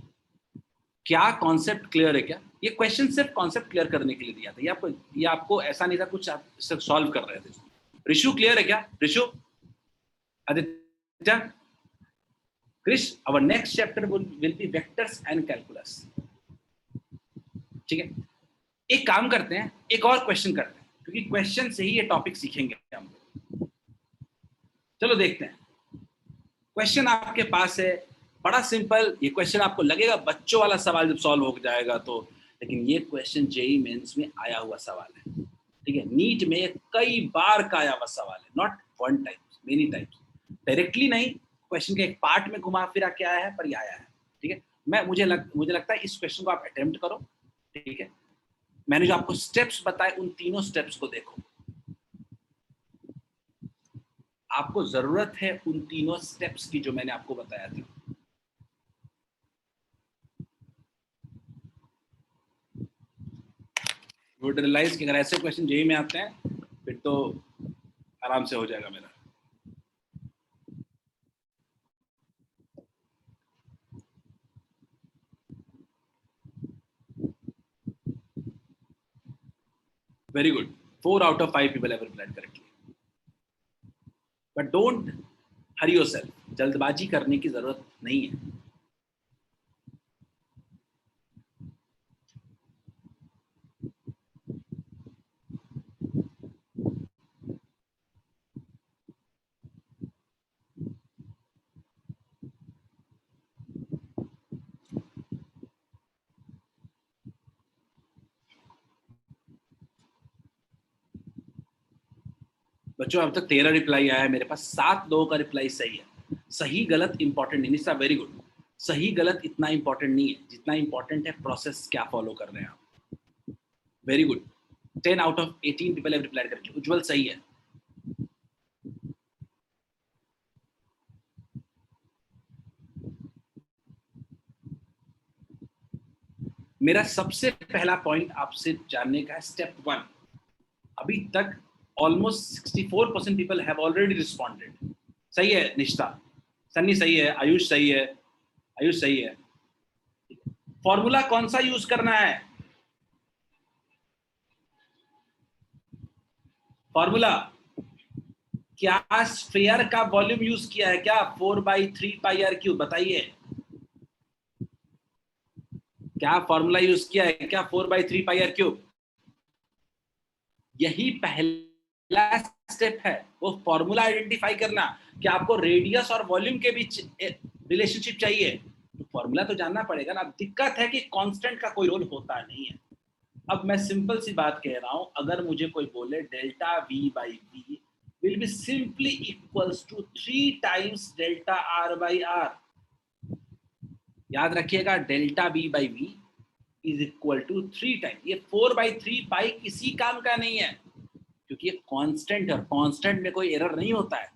क्या कॉन्सेप्ट क्लियर है क्या? ये क्वेश्चन सिर्फ कॉन्सेप्ट क्लियर करने के लिए दिया था, ये आपको ऐसा नहीं था कुछ आप सॉल्व कर रहे थे। ऋषु क्लियर है क्या? Rishu, Aditya, Krish, our next chapter will be vectors and calculus. ठीक है, एक काम करते हैं, एक और क्वेश्चन करते हैं, क्योंकि क्वेश्चन से ही ये टॉपिक सीखेंगे हम। चलो देखते हैं, क्वेश्चन आपके पास है, बड़ा सिंपल। ये क्वेश्चन आपको लगेगा बच्चों वाला सवाल जब सॉल्व हो जाएगा तो, लेकिन ये क्वेश्चन जेईई मेंस में आया हुआ सवाल है। ठीक है, नीट में कई बार का आया हुआ सवाल है, not one times, many times. Directly नहीं, क्वेश्चन के एक पार्ट में घुमा फिरा के आया है, पर ये आया है। ठीक है, मुझे लगता है इस क्वेश्चन को आप अटेम्प्ट करो। ठीक है, मैंने जो आपको स्टेप्स बताए उन तीनों स्टेप्स को देखो, आपको जरूरत है उन तीनों स्टेप्स की जो मैंने आपको बताया था। वुड रियलाइज कि अगर ऐसे क्वेश्चन जेईई में आते हैं फिर तो आराम से हो जाएगा मेरा। Very good, 4 out of 5 people have replied correctly. But don't hurry yourself. जल्दबाजी करने की जरूरत नहीं है। बच्चों अब तक 13 रिप्लाई आया है मेरे पास, 7 लोगों का रिप्लाई सही है। सही गलत इंपॉर्टेंट नहीं, निशा वेरी गुड। सही गलत इतना इंपॉर्टेंट नहीं है जितना इंपॉर्टेंट है प्रोसेस क्या फॉलो कर रहे हैं आप। Very good, 10 out of 18 people have replied correctly. उज्जवल सही है। मेरा सबसे पहला पॉइंट आपसे जानने का है स्टेप 1। अभी तक almost 64% people have already responded. सही है निष्ठा, सन्नी सही है, आयुष सही है, आयुष सही है। फॉर्मूला कौन सा यूज करना है? फॉर्मूला क्या स्फीयर का वॉल्यूम यूज किया है क्या? 4/3πr3। बताइए क्या फॉर्मूला यूज किया है क्या? 4/3πr3। यही पहला स्टेप है, वो फॉर्मूला आइडेंटिफाई करना कि आपको रेडियस और वॉल्यूम के बीच रिलेशनशिप चाहिए, तो फॉर्मूला तो जानना पड़ेगा ना। दिक्कत है कि कांस्टेंट का कोई रोल होता नहीं है। अब मैं सिंपल सी बात कह रहा हूं, अगर मुझे कोई बोले delta V/V will be simply equals to 3 times delta R/R। याद रखिएगा, delta V/V is equal to 3 time. ये 4/3π किसी काम का नहीं है, क्योंकि ये कांस्टेंट है, और कांस्टेंट में कोई एरर नहीं होता है।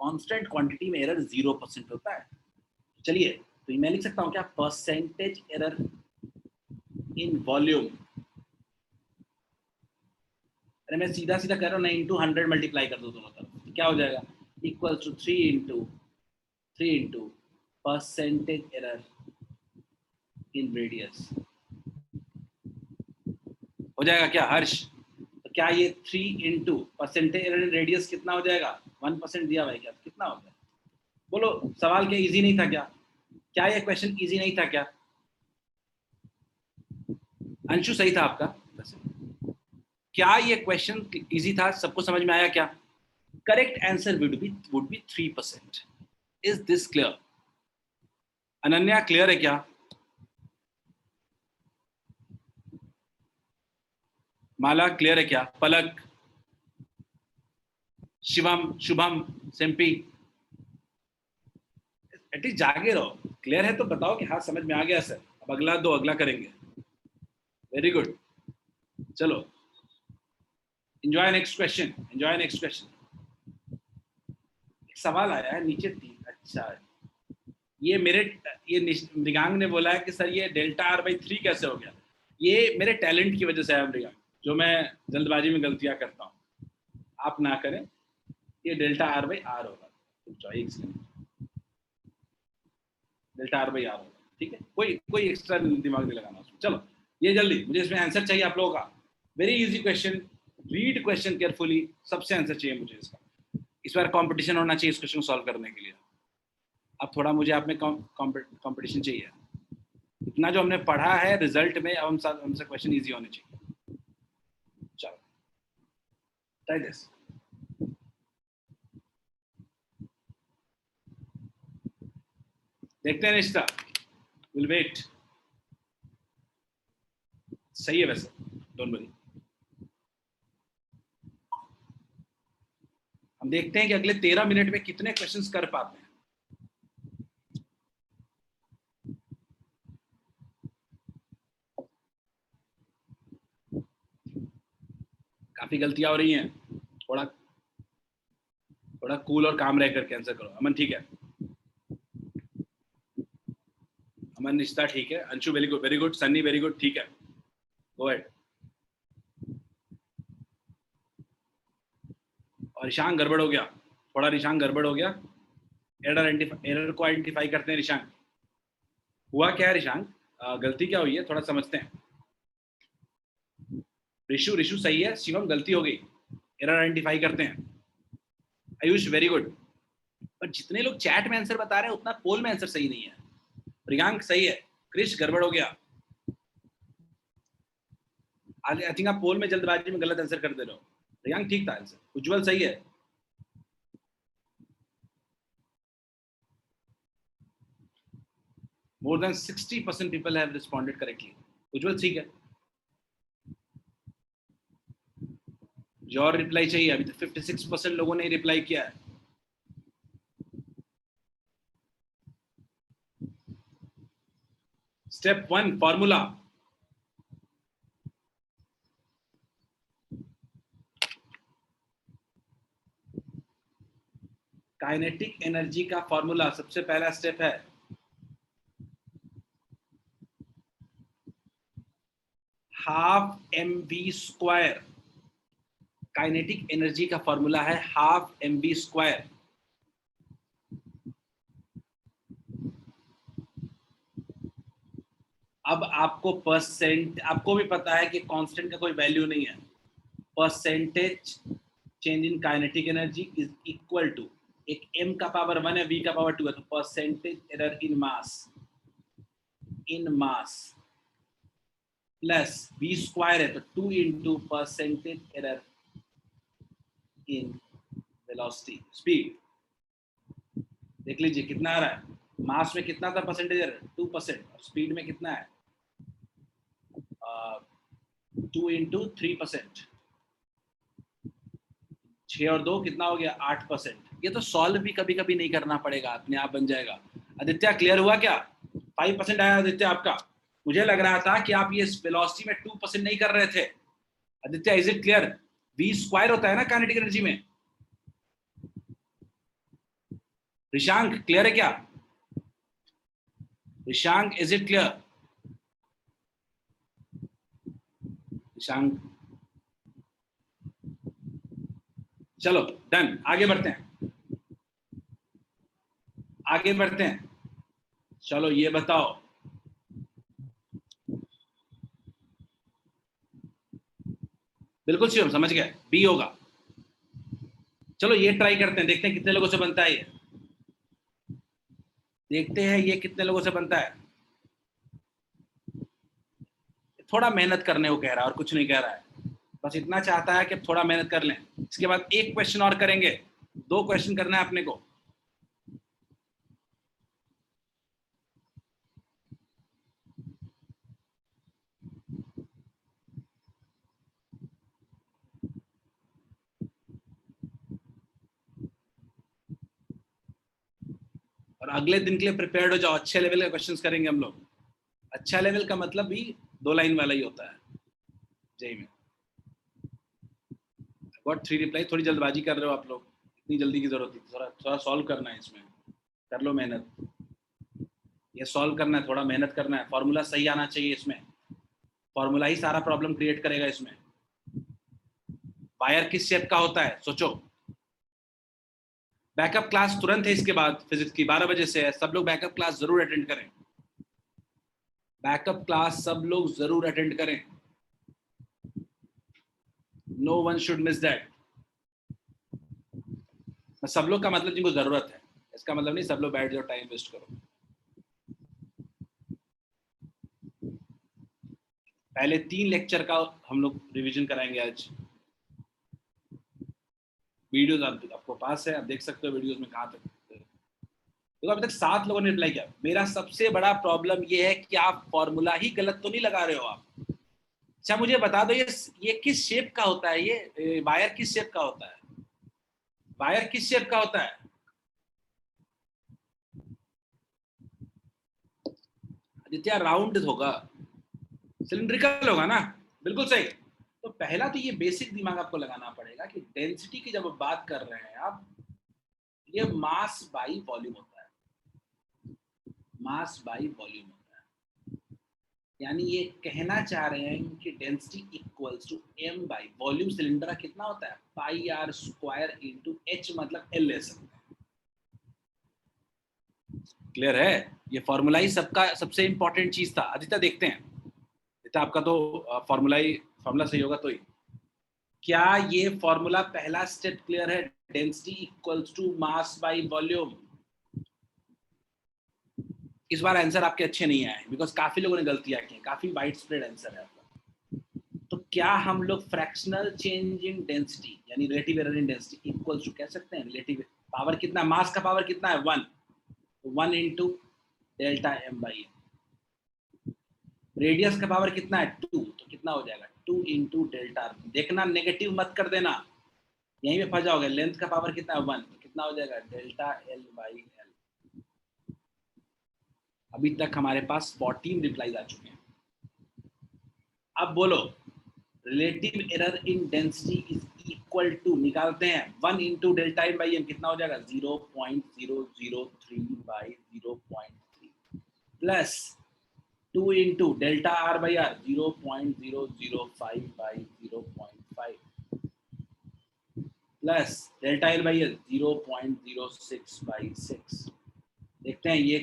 कांस्टेंट क्वांटिटी में एरर 0% होता है। चलिए, तो मैं लिख सकता हूं क्या? Percentage error in volume. अरे मैं सीधा सीधा कह रहा हूँ ना, इंटू 100 मल्टीप्लाई कर दो दोनों तरफ, तो क्या हो जाएगा? Equal to 3 into percentage error in radius. हो जाएगा क्या हर्ष? तो क्या ये 3 into percentage error in radius कितना हो जाएगा? 1% दिया हुआ है क्या? कितना हो गया? बोलो, सवाल क्या इजी नहीं था क्या? क्या ये क्वेश्चन इजी नहीं था क्या? अंशु सही था आपका वैसे। क्या ये क्वेश्चन इजी था? सबको समझ में आया क्या? Correct answer would be 3%। Is this clear? Ananya clear है क्या? माला क्लियर है क्या? पलक, शिवम, शुभम, सिंपी, एटलीस्ट जागे रहो। क्लियर है तो बताओ कि हाँ समझ में आ गया सर। अब अगला करेंगे। वेरी गुड, चलो एंजॉय नेक्स्ट क्वेश्चन। एक सवाल आया है नीचे 3। अच्छा, ये मृगांक ने बोला है कि सर ये डेल्टा R/3 कैसे हो गया? ये मेरे टैलेंट की वजह से है मृगांक, जो मैं जल्दबाजी में गलतियां करता हूँ, आप ना करें। ये डेल्टा R/R होगा। डेल्टा R/R होगा, ठीक है? कोई एक्स्ट्रा दिमाग नहीं लगाना उसमें। चलो ये जल्दी, मुझे इसमें आंसर चाहिए आप लोगों का। Very easy question, read question carefully, सबसे आंसर चाहिए मुझे इसका। इस बार कंपटीशन होना चाहिए इस क्वेश्चन को सॉल्व करने के लिए। अब थोड़ा मुझे आप में कंपटीशन चाहिए। इतना जो हमने पढ़ा है रिजल्ट में, अब हमसे क्वेश्चन इजी होने चाहिए। चलो ट्राई दिस। देखते हैं निष्ठा, विल वेट। सही है वैसे, डोंट वरी। हम देखते हैं कि अगले 13 मिनट में कितने क्वेश्चंस कर पाते हैं। काफी गलतियां हो रही हैं, थोड़ा कूल और काम रह करके आंसर करो। अमन ठीक है? अमन, निष्ठा ठीक है, Anshu very good, Sunny very good, ठीक है, गो अहेड। और ईशान गड़बड़ हो गया, थोड़ा ईशान गड़बड़ हो गया। एरर को आइडेंटिफाई करते हैं। ईशान, हुआ क्या है ईशान? गलती क्या हुई है थोड़ा समझते हैं। ऋषु सही है। शिवम गलती हो गई, एरर आइडेंटिफाई करते हैं। Ayush very good. पर जितने लोग चैट में आंसर बता रहे हैं उतना पोल में आंसर सही नहीं है। प्रियांक सही है। क्रिश गड़बड़ हो गया। आई थिंक आप पोल में जल्दबाजी में गलत आंसर कर दे रहे हो। प्रियांक ठीक था आंसर। उज्जवल सही है। More than 60% people have responded correctly. उज्जवल ठीक है। जो और रिप्लाई चाहिए, अभी तक 56% लोगों ने रिप्लाई किया है। Step 1 formula. काइनेटिक एनर्जी का फॉर्मूला, सबसे पहला स्टेप है ½ mv²। काइनेटिक एनर्जी का फॉर्मूला है हाफ mv²। अब आपको परसेंट, आपको भी पता है कि कांस्टेंट का कोई वैल्यू नहीं है। Percentage change in kinetic energy is equal to, एक m का पावर 1 है, v का पावर 2 है, तो percentage error in mass plus v² है तो 2 into percentage error in velocity, speed. देख लीजिए कितना आ रहा है, मास में कितना था परसेंटेज एरर 2%, और स्पीड में कितना है 2 इंटू 3%, 6 और 2 कितना हो गया 8%। ये तो सॉल्व भी कभी कभी नहीं करना पड़ेगा, अपने आप बन जाएगा। आदित्य क्लियर हुआ क्या? 5% आया आदित्य आपका। मुझे लग रहा था कि आप ये वेलोसिटी में 2% नहीं कर रहे थे। Aditya is it clear? v² होता है ना काइनेटिक एनर्जी में। ऋषांक क्लियर है क्या? Rishank is it clear? Rishank चलो डन, आगे बढ़ते हैं, आगे बढ़ते हैं। चलो ये बताओ, बिल्कुल शिवम समझ गए, बी होगा। चलो ये ट्राई करते हैं, देखते हैं कितने लोगों से बनता है ये, देखते हैं ये कितने लोगों से बनता है। थोड़ा मेहनत करने को कह रहा है और कुछ नहीं कह रहा है, बस इतना चाहता है कि थोड़ा मेहनत कर लें। इसके बाद एक क्वेश्चन और करेंगे, 2 क्वेश्चन करना है अपने को। और अगले दिन के लिए प्रिपेयर्ड हो जाओ, अच्छे लेवल के क्वेश्चंस करेंगे हम लोग। अच्छा लेवल का मतलब भी 2 लाइन वाला ही होता है जेई में। गॉट 3 रिप्लाई, थोड़ी जल्दबाजी कर रहे हो आप लोग, इतनी जल्दी की जरूरत नहीं, थोड़ा सॉल्व करना है, इसमें कर लो मेहनत। ये सॉल्व करना है, थोड़ा मेहनत करना है, फॉर्मूला सही आना चाहिए इसमें, फॉर्मूला ही सारा प्रॉब्लम क्रिएट करेगा इसमें। वायर किस शेप का होता है सोचो। बैकअप क्लास तुरंत है इसके बाद, फिजिक्स की 12 बजे से है, सब लोग बैकअप क्लास जरूर अटेंड करें, बैकअप क्लास सब लोग जरूर अटेंड करें, no one should miss that. सब लोग का मतलब जिनको जरूरत है, इसका मतलब नहीं सब लोग बैठ जाओ टाइम वेस्ट करो। पहले 3 लेक्चर का हम लोग रिवीजन कराएंगे आज। वीडियोस आपको पास है, आप देख सकते हो वीडियोस में कहाँ तक। तो अभी तक 7 लोगों ने रिप्लाई किया। मेरा सबसे बड़ा प्रॉब्लम ये है कि आप फॉर्मूला ही गलत तो नहीं लगा रहे हो आप। अच्छा मुझे बता दो, ये किस शेप का होता है, ये वायर किस शेप का होता है, वायर किस शेप का होता है? आदित्य राउंड होगा, सिलिंड्रिकल होगा ना, बिल्कुल सही। तो पहला तो ये बेसिक दिमाग आपको लगाना पड़ेगा कि डेंसिटी की जब बात कर रहे हैं आप, ये मास बाई वॉल्यूम होता है, मास बाई वॉल्यूम होता है। यानी ये कहना चाह रहे हैं कि density equals to m by volume cylinder का कितना होता है, pi r square into h, मतलब l ले सकते हैं। क्लियर है? ये फॉर्मूला ही सबका सबसे इंपॉर्टेंट चीज था। आदित्य देखते हैं, आपका तो फॉर्मूला सही होगा तो ही। क्या ये फॉर्मूला पहला स्टेप क्लियर है? Density equals to mass by volume. इस बार आंसर आपके अच्छे नहीं आए, बिकॉज काफी लोगों ने गलतियां की, काफी वाइड स्प्रेड आंसर है आपका। तो क्या हम लोग फ्रैक्शनल चेंज इन डेंसिटी यानी relative error in density equals to कह सकते हैं? रिलेटिव पावर कितना, मास का पावर कितना है 1 into delta m by m. Radius का पावर कितना है 2, तो कितना हो जाएगा 2 इंटू डेल्टा। देखना नेगेटिव मत कर देना, यहीं पे फंस जाओगे। लेंथ का पावर कितना है 1, तो कितना हो जाएगा डेल्टा l बाई एल। अभी तक हमारे पास 14 रिप्लाईज आ चुके हैं। अब बोलो relative error in density is equal to, निकालते हैं 1 into delta m by m, कितना हो जाएगा 0.003 by 0.3 plus 2 into delta r by r 0.005 by 0.5 plus delta l by l 0.06/6। देखते हैं ये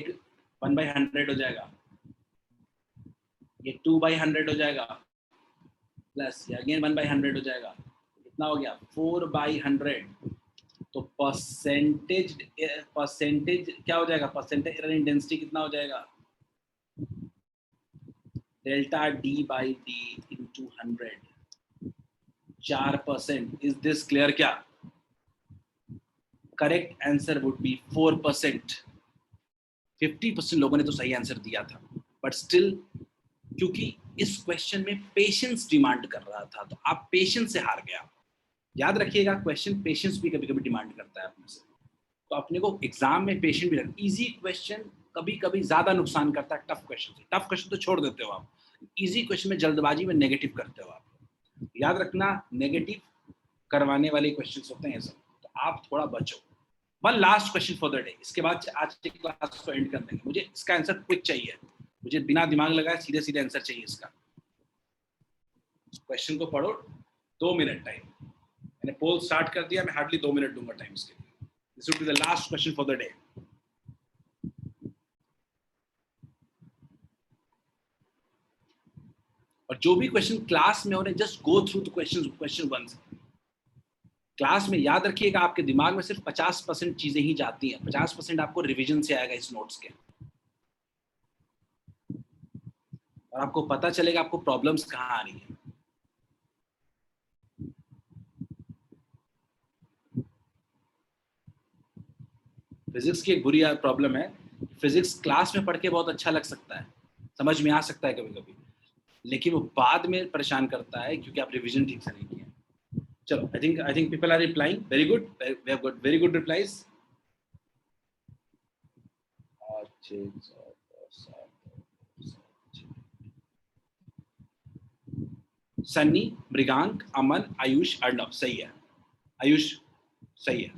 1/100 हो जाएगा, ये 2/100 हो जाएगा, प्लस ये अगेन 1/100 हो जाएगा, कितना हो गया 4/100। तो परसेंटेज क्या हो जाएगा, परसेंटेज एरर इन डेंसिटी कितना हो जाएगा, delta D by D into 100, 4%। Is this clear? क्या करेक्ट आंसर वुड बी 4%। 50% लोगों ने तो सही आंसर दिया था, बट स्टिल क्योंकि इस क्वेश्चन में पेशेंस डिमांड कर रहा था तो आप पेशेंस से हार गया। याद रखिएगा, क्वेश्चन पेशेंस भी कभी कभी डिमांड करता है अपने से, तो अपने को एग्जाम में पेशेंस भी रखना। इजी क्वेश्चन कभी कभी ज्यादा नुकसान करता है टफ क्वेश्चन से। टफ क्वेश्चन तो छोड़ देते हो आप, इजी क्वेश्चन में जल्दबाजी में नेगेटिव करते हो आप। याद रखना, नेगेटिव करवाने वाले क्वेश्चन होते हैं ये सब, तो आप थोड़ा बचो। One last question for the day, इसके बाद आज की क्लास को एंड कर देंगे। मुझे इसका आंसर क्विक चाहिए, मुझे बिना दिमाग लगाए सीधे सीधे आंसर चाहिए इसका। क्वेश्चन को पढ़ो, 2 मिनट टाइम। मैंने पोल स्टार्ट कर दिया, मैं हार्डली 2 मिनट दूंगा टाइम इसके लिए। This would be the last question for the day. और जो भी क्वेश्चन क्लास में हो रहे, just go through the question once. Class में याद रखिएगा, आपके दिमाग में सिर्फ 50% चीजें ही जाती हैं, 50% आपको रिवीजन से आएगा इस नोट्स के, और आपको पता चलेगा आपको प्रॉब्लम्स कहाँ आ रही है। फिजिक्स की एक बुरी प्रॉब्लम है, फिजिक्स क्लास में पढ़ के बहुत अच्छा लग सकता है, समझ में आ सकता है कभी कभी, लेकिन वो बाद में परेशान करता है क्योंकि आप रिवीजन ठीक से नहीं किया। चलो, I think people are replying, very good, we have got very good replies. Sunny, Mrigank, Aman, Ayush, Arnav, सही है। आयुष सही है,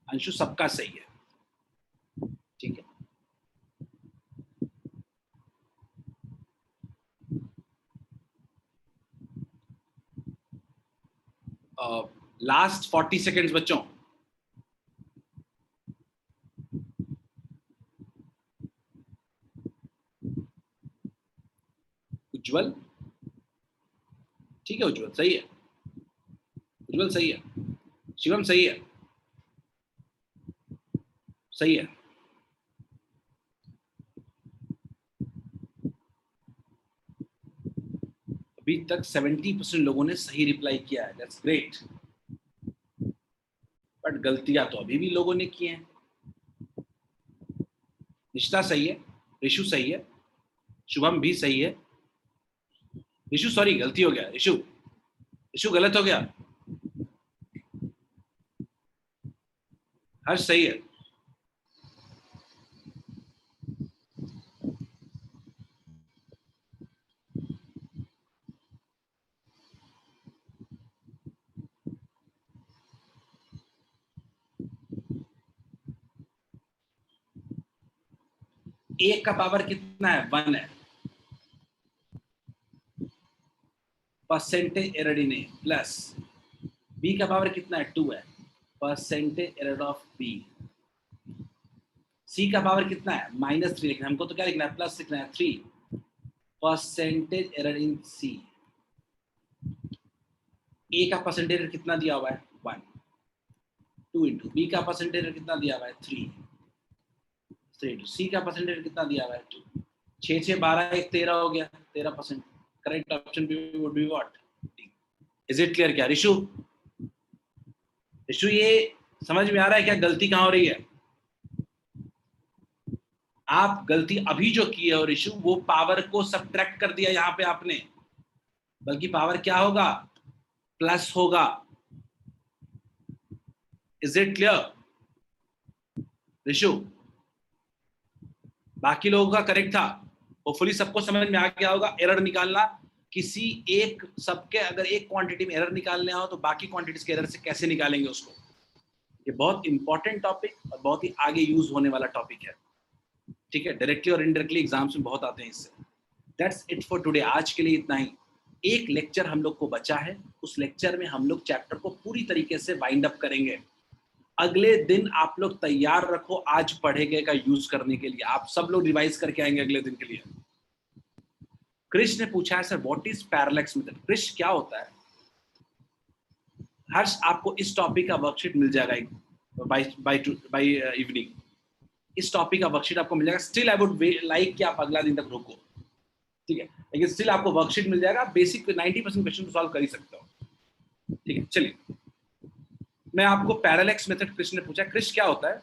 अंशु सबका सही है, ठीक है। लास्ट 40 सेकेंड्स बच्चों। उज्जवल, ठीक है, उज्जवल सही है, उज्जवल सही है, शिवम सही है, सही है। अभी तक 70% लोगों ने सही रिप्लाई किया है, दैट्स ग्रेट। बट गलतियां तो अभी भी लोगों ने की हैं। निष्ठा सही है, ऋषु सही है, शुभम भी सही है। ऋषु सॉरी, गलती हो गया, ऋषु गलत हो गया। हर्ष सही है, ए का पावर कितना है, 1 है। Percentage error in A plus B का पावर कितना है, 2 है। Percentage error of B. C का पावर कितना है, -3 लिखना है, हमको तो क्या लिखना है, प्लस लिखना है 3। परसेंटेज एरर इन सी। ए का परसेंटेज एरर कितना दिया हुआ है, 1। 2 इंटू बी का परसेंटेज एरर कितना दिया हुआ है, 3 इंटू सी का परसेंटेज कितना दिया हुआ है, 2। 6 6 12 1 13 हो गया, 13%। Correct option would be what, is it clear? क्या ऋषु ये समझ में आ रहा है क्या गलती कहां हो रही है? आप गलती अभी जो की है और ऋषु, वो पावर को सब्ट्रैक्ट कर दिया यहाँ पे आपने, बल्कि पावर क्या होगा, प्लस होगा। Is it clear Rishu? बाकी लोगों का करेक्ट था, होपफुली सबको समझ में आ गया होगा। एरर निकालना, किसी एक सबके अगर एक क्वांटिटी में एरर निकालने हो तो बाकी क्वांटिटीज के एरर से कैसे निकालेंगे उसको, ये बहुत इंपॉर्टेंट टॉपिक और बहुत ही आगे यूज होने वाला टॉपिक है, ठीक है। डायरेक्टली और इनडायरेक्टली एग्जाम्स में बहुत आते हैं इससे। दैट्स इट फॉर टुडे, आज के लिए इतना ही। एक लेक्चर हम लोग को बचा है, उस लेक्चर में हम लोग चैप्टर को पूरी तरीके से वाइंड अप करेंगे। अगले दिन आप लोग तैयार रखो आज पढ़े गए का यूज करने के लिए। आप सब लोग रिवाइज करके आएंगे अगले दिन के लिए। क्रिश ने पूछा है sir what is parallax method. Krish क्या होता है? हर्ष आपको इस टॉपिक का वर्कशीट मिल जाएगा बाय इवनिंग। इस टॉपिक का वर्कशीट आपको मिल जाएगा। स्टिल आई वुड लाइक कि आप अगला दिन तक रुको, ठीक है, लेकिन स्टिल आपको वर्कशीट मिल जाएगा। बेसिक 90% क्वेश्चन तो सॉल्व कर ही सकते हो, ठीक है। चलिए मैं आपको पैरेलैक्स मेथड क्रिश ने पूछा। क्रिश क्या होता है?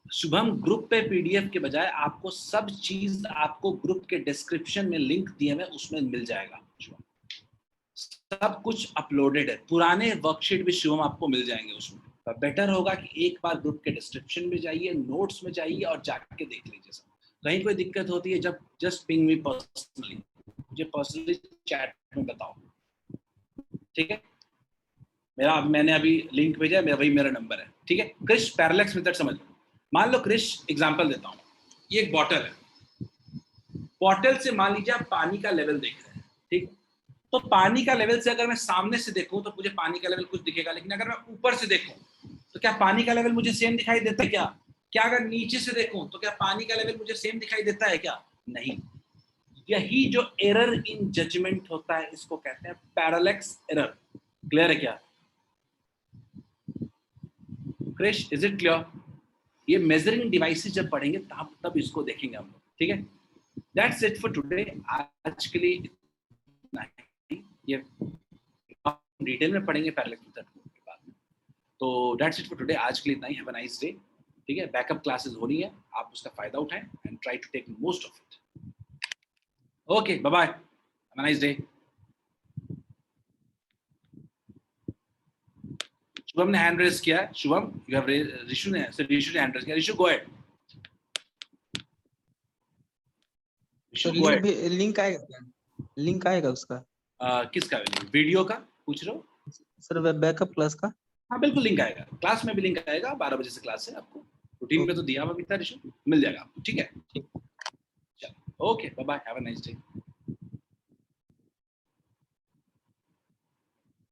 शुभम ग्रुप पे पीडीएफ के बजाय आपको सब चीज आपको ग्रुप के डिस्क्रिप्शन में लिंक दिए हुए उसमें मिल जाएगा। सब कुछ अपलोडेड है, पुराने वर्कशीट भी शुभम आपको मिल जाएंगे उसमें। तो बेटर होगा कि एक बार ग्रुप के डिस्क्रिप्शन में जाइए, नोट्स में जाइए और जाके देख लीजिए सब। कहीं कोई दिक्कत होती है जब जस्ट पिंग मी पर्सनली, मुझे पर्सनली चैट में बताओ, ठीक है। मैंने अभी लिंक भेजा, वही मेरा नंबर है, ठीक है। क्रिश पैरेलैक्स मेथड समझ लो। मान लो क्रिश एग्जांपल देता हूँ, ये एक बॉटल है, बॉटल से मान लीजिए आप पानी का लेवल देख रहे हैं, ठीक। तो पानी का लेवल से अगर मैं सामने से देखूं तो मुझे पानी का लेवल कुछ दिखेगा, लेकिन अगर मैं ऊपर से देखूं तो क्या पानी का लेवल मुझे सेम दिखाई देता है क्या? क्या अगर नीचे से देखूं तो क्या पानी का लेवल मुझे सेम दिखाई देता है क्या? नहीं। यही जो एरर इन जजमेंट होता है इसको कहते हैं पैरेलैक्स एरर। क्लियर है क्या क्रिश? Is it clear? ये मेजरिंग डिवाइसेस जब पढ़ेंगे तब इसको देखेंगे हम लोग, ठीक है। That's it for today. आज के लिए इतना ही। ये डिटेल में पढ़ेंगे पैरेलैक्स मेथड के बाद में। तो दैट्स इट फॉर टुडे। आज के लिए इतना ही। हैव अ नाइस डे, ठीक है। बैकअप क्लासेस हो रही है, आप उसका फायदा उठाएं and try to take most of it. Okay, bye bye, have a nice day. Shubham ने हैंड रेज किया है। शुभम यू हैव रिशु ने हैंड रेज किया। Rishu go ahead.
तो लिंक आएगा उसका?
किसका? वीडियो का पूछ रहे हो
सर? बैकअप क्लास का?
हाँ बिल्कुल लिंक आएगा, क्लास में भी लिंक आएगा। 12 बजे से क्लास है, आपको रूटीन में तो दिया हुआ भी था रिशु, मिल जाएगा आपको, ठीक है। चलो okay, bye bye, have a nice day.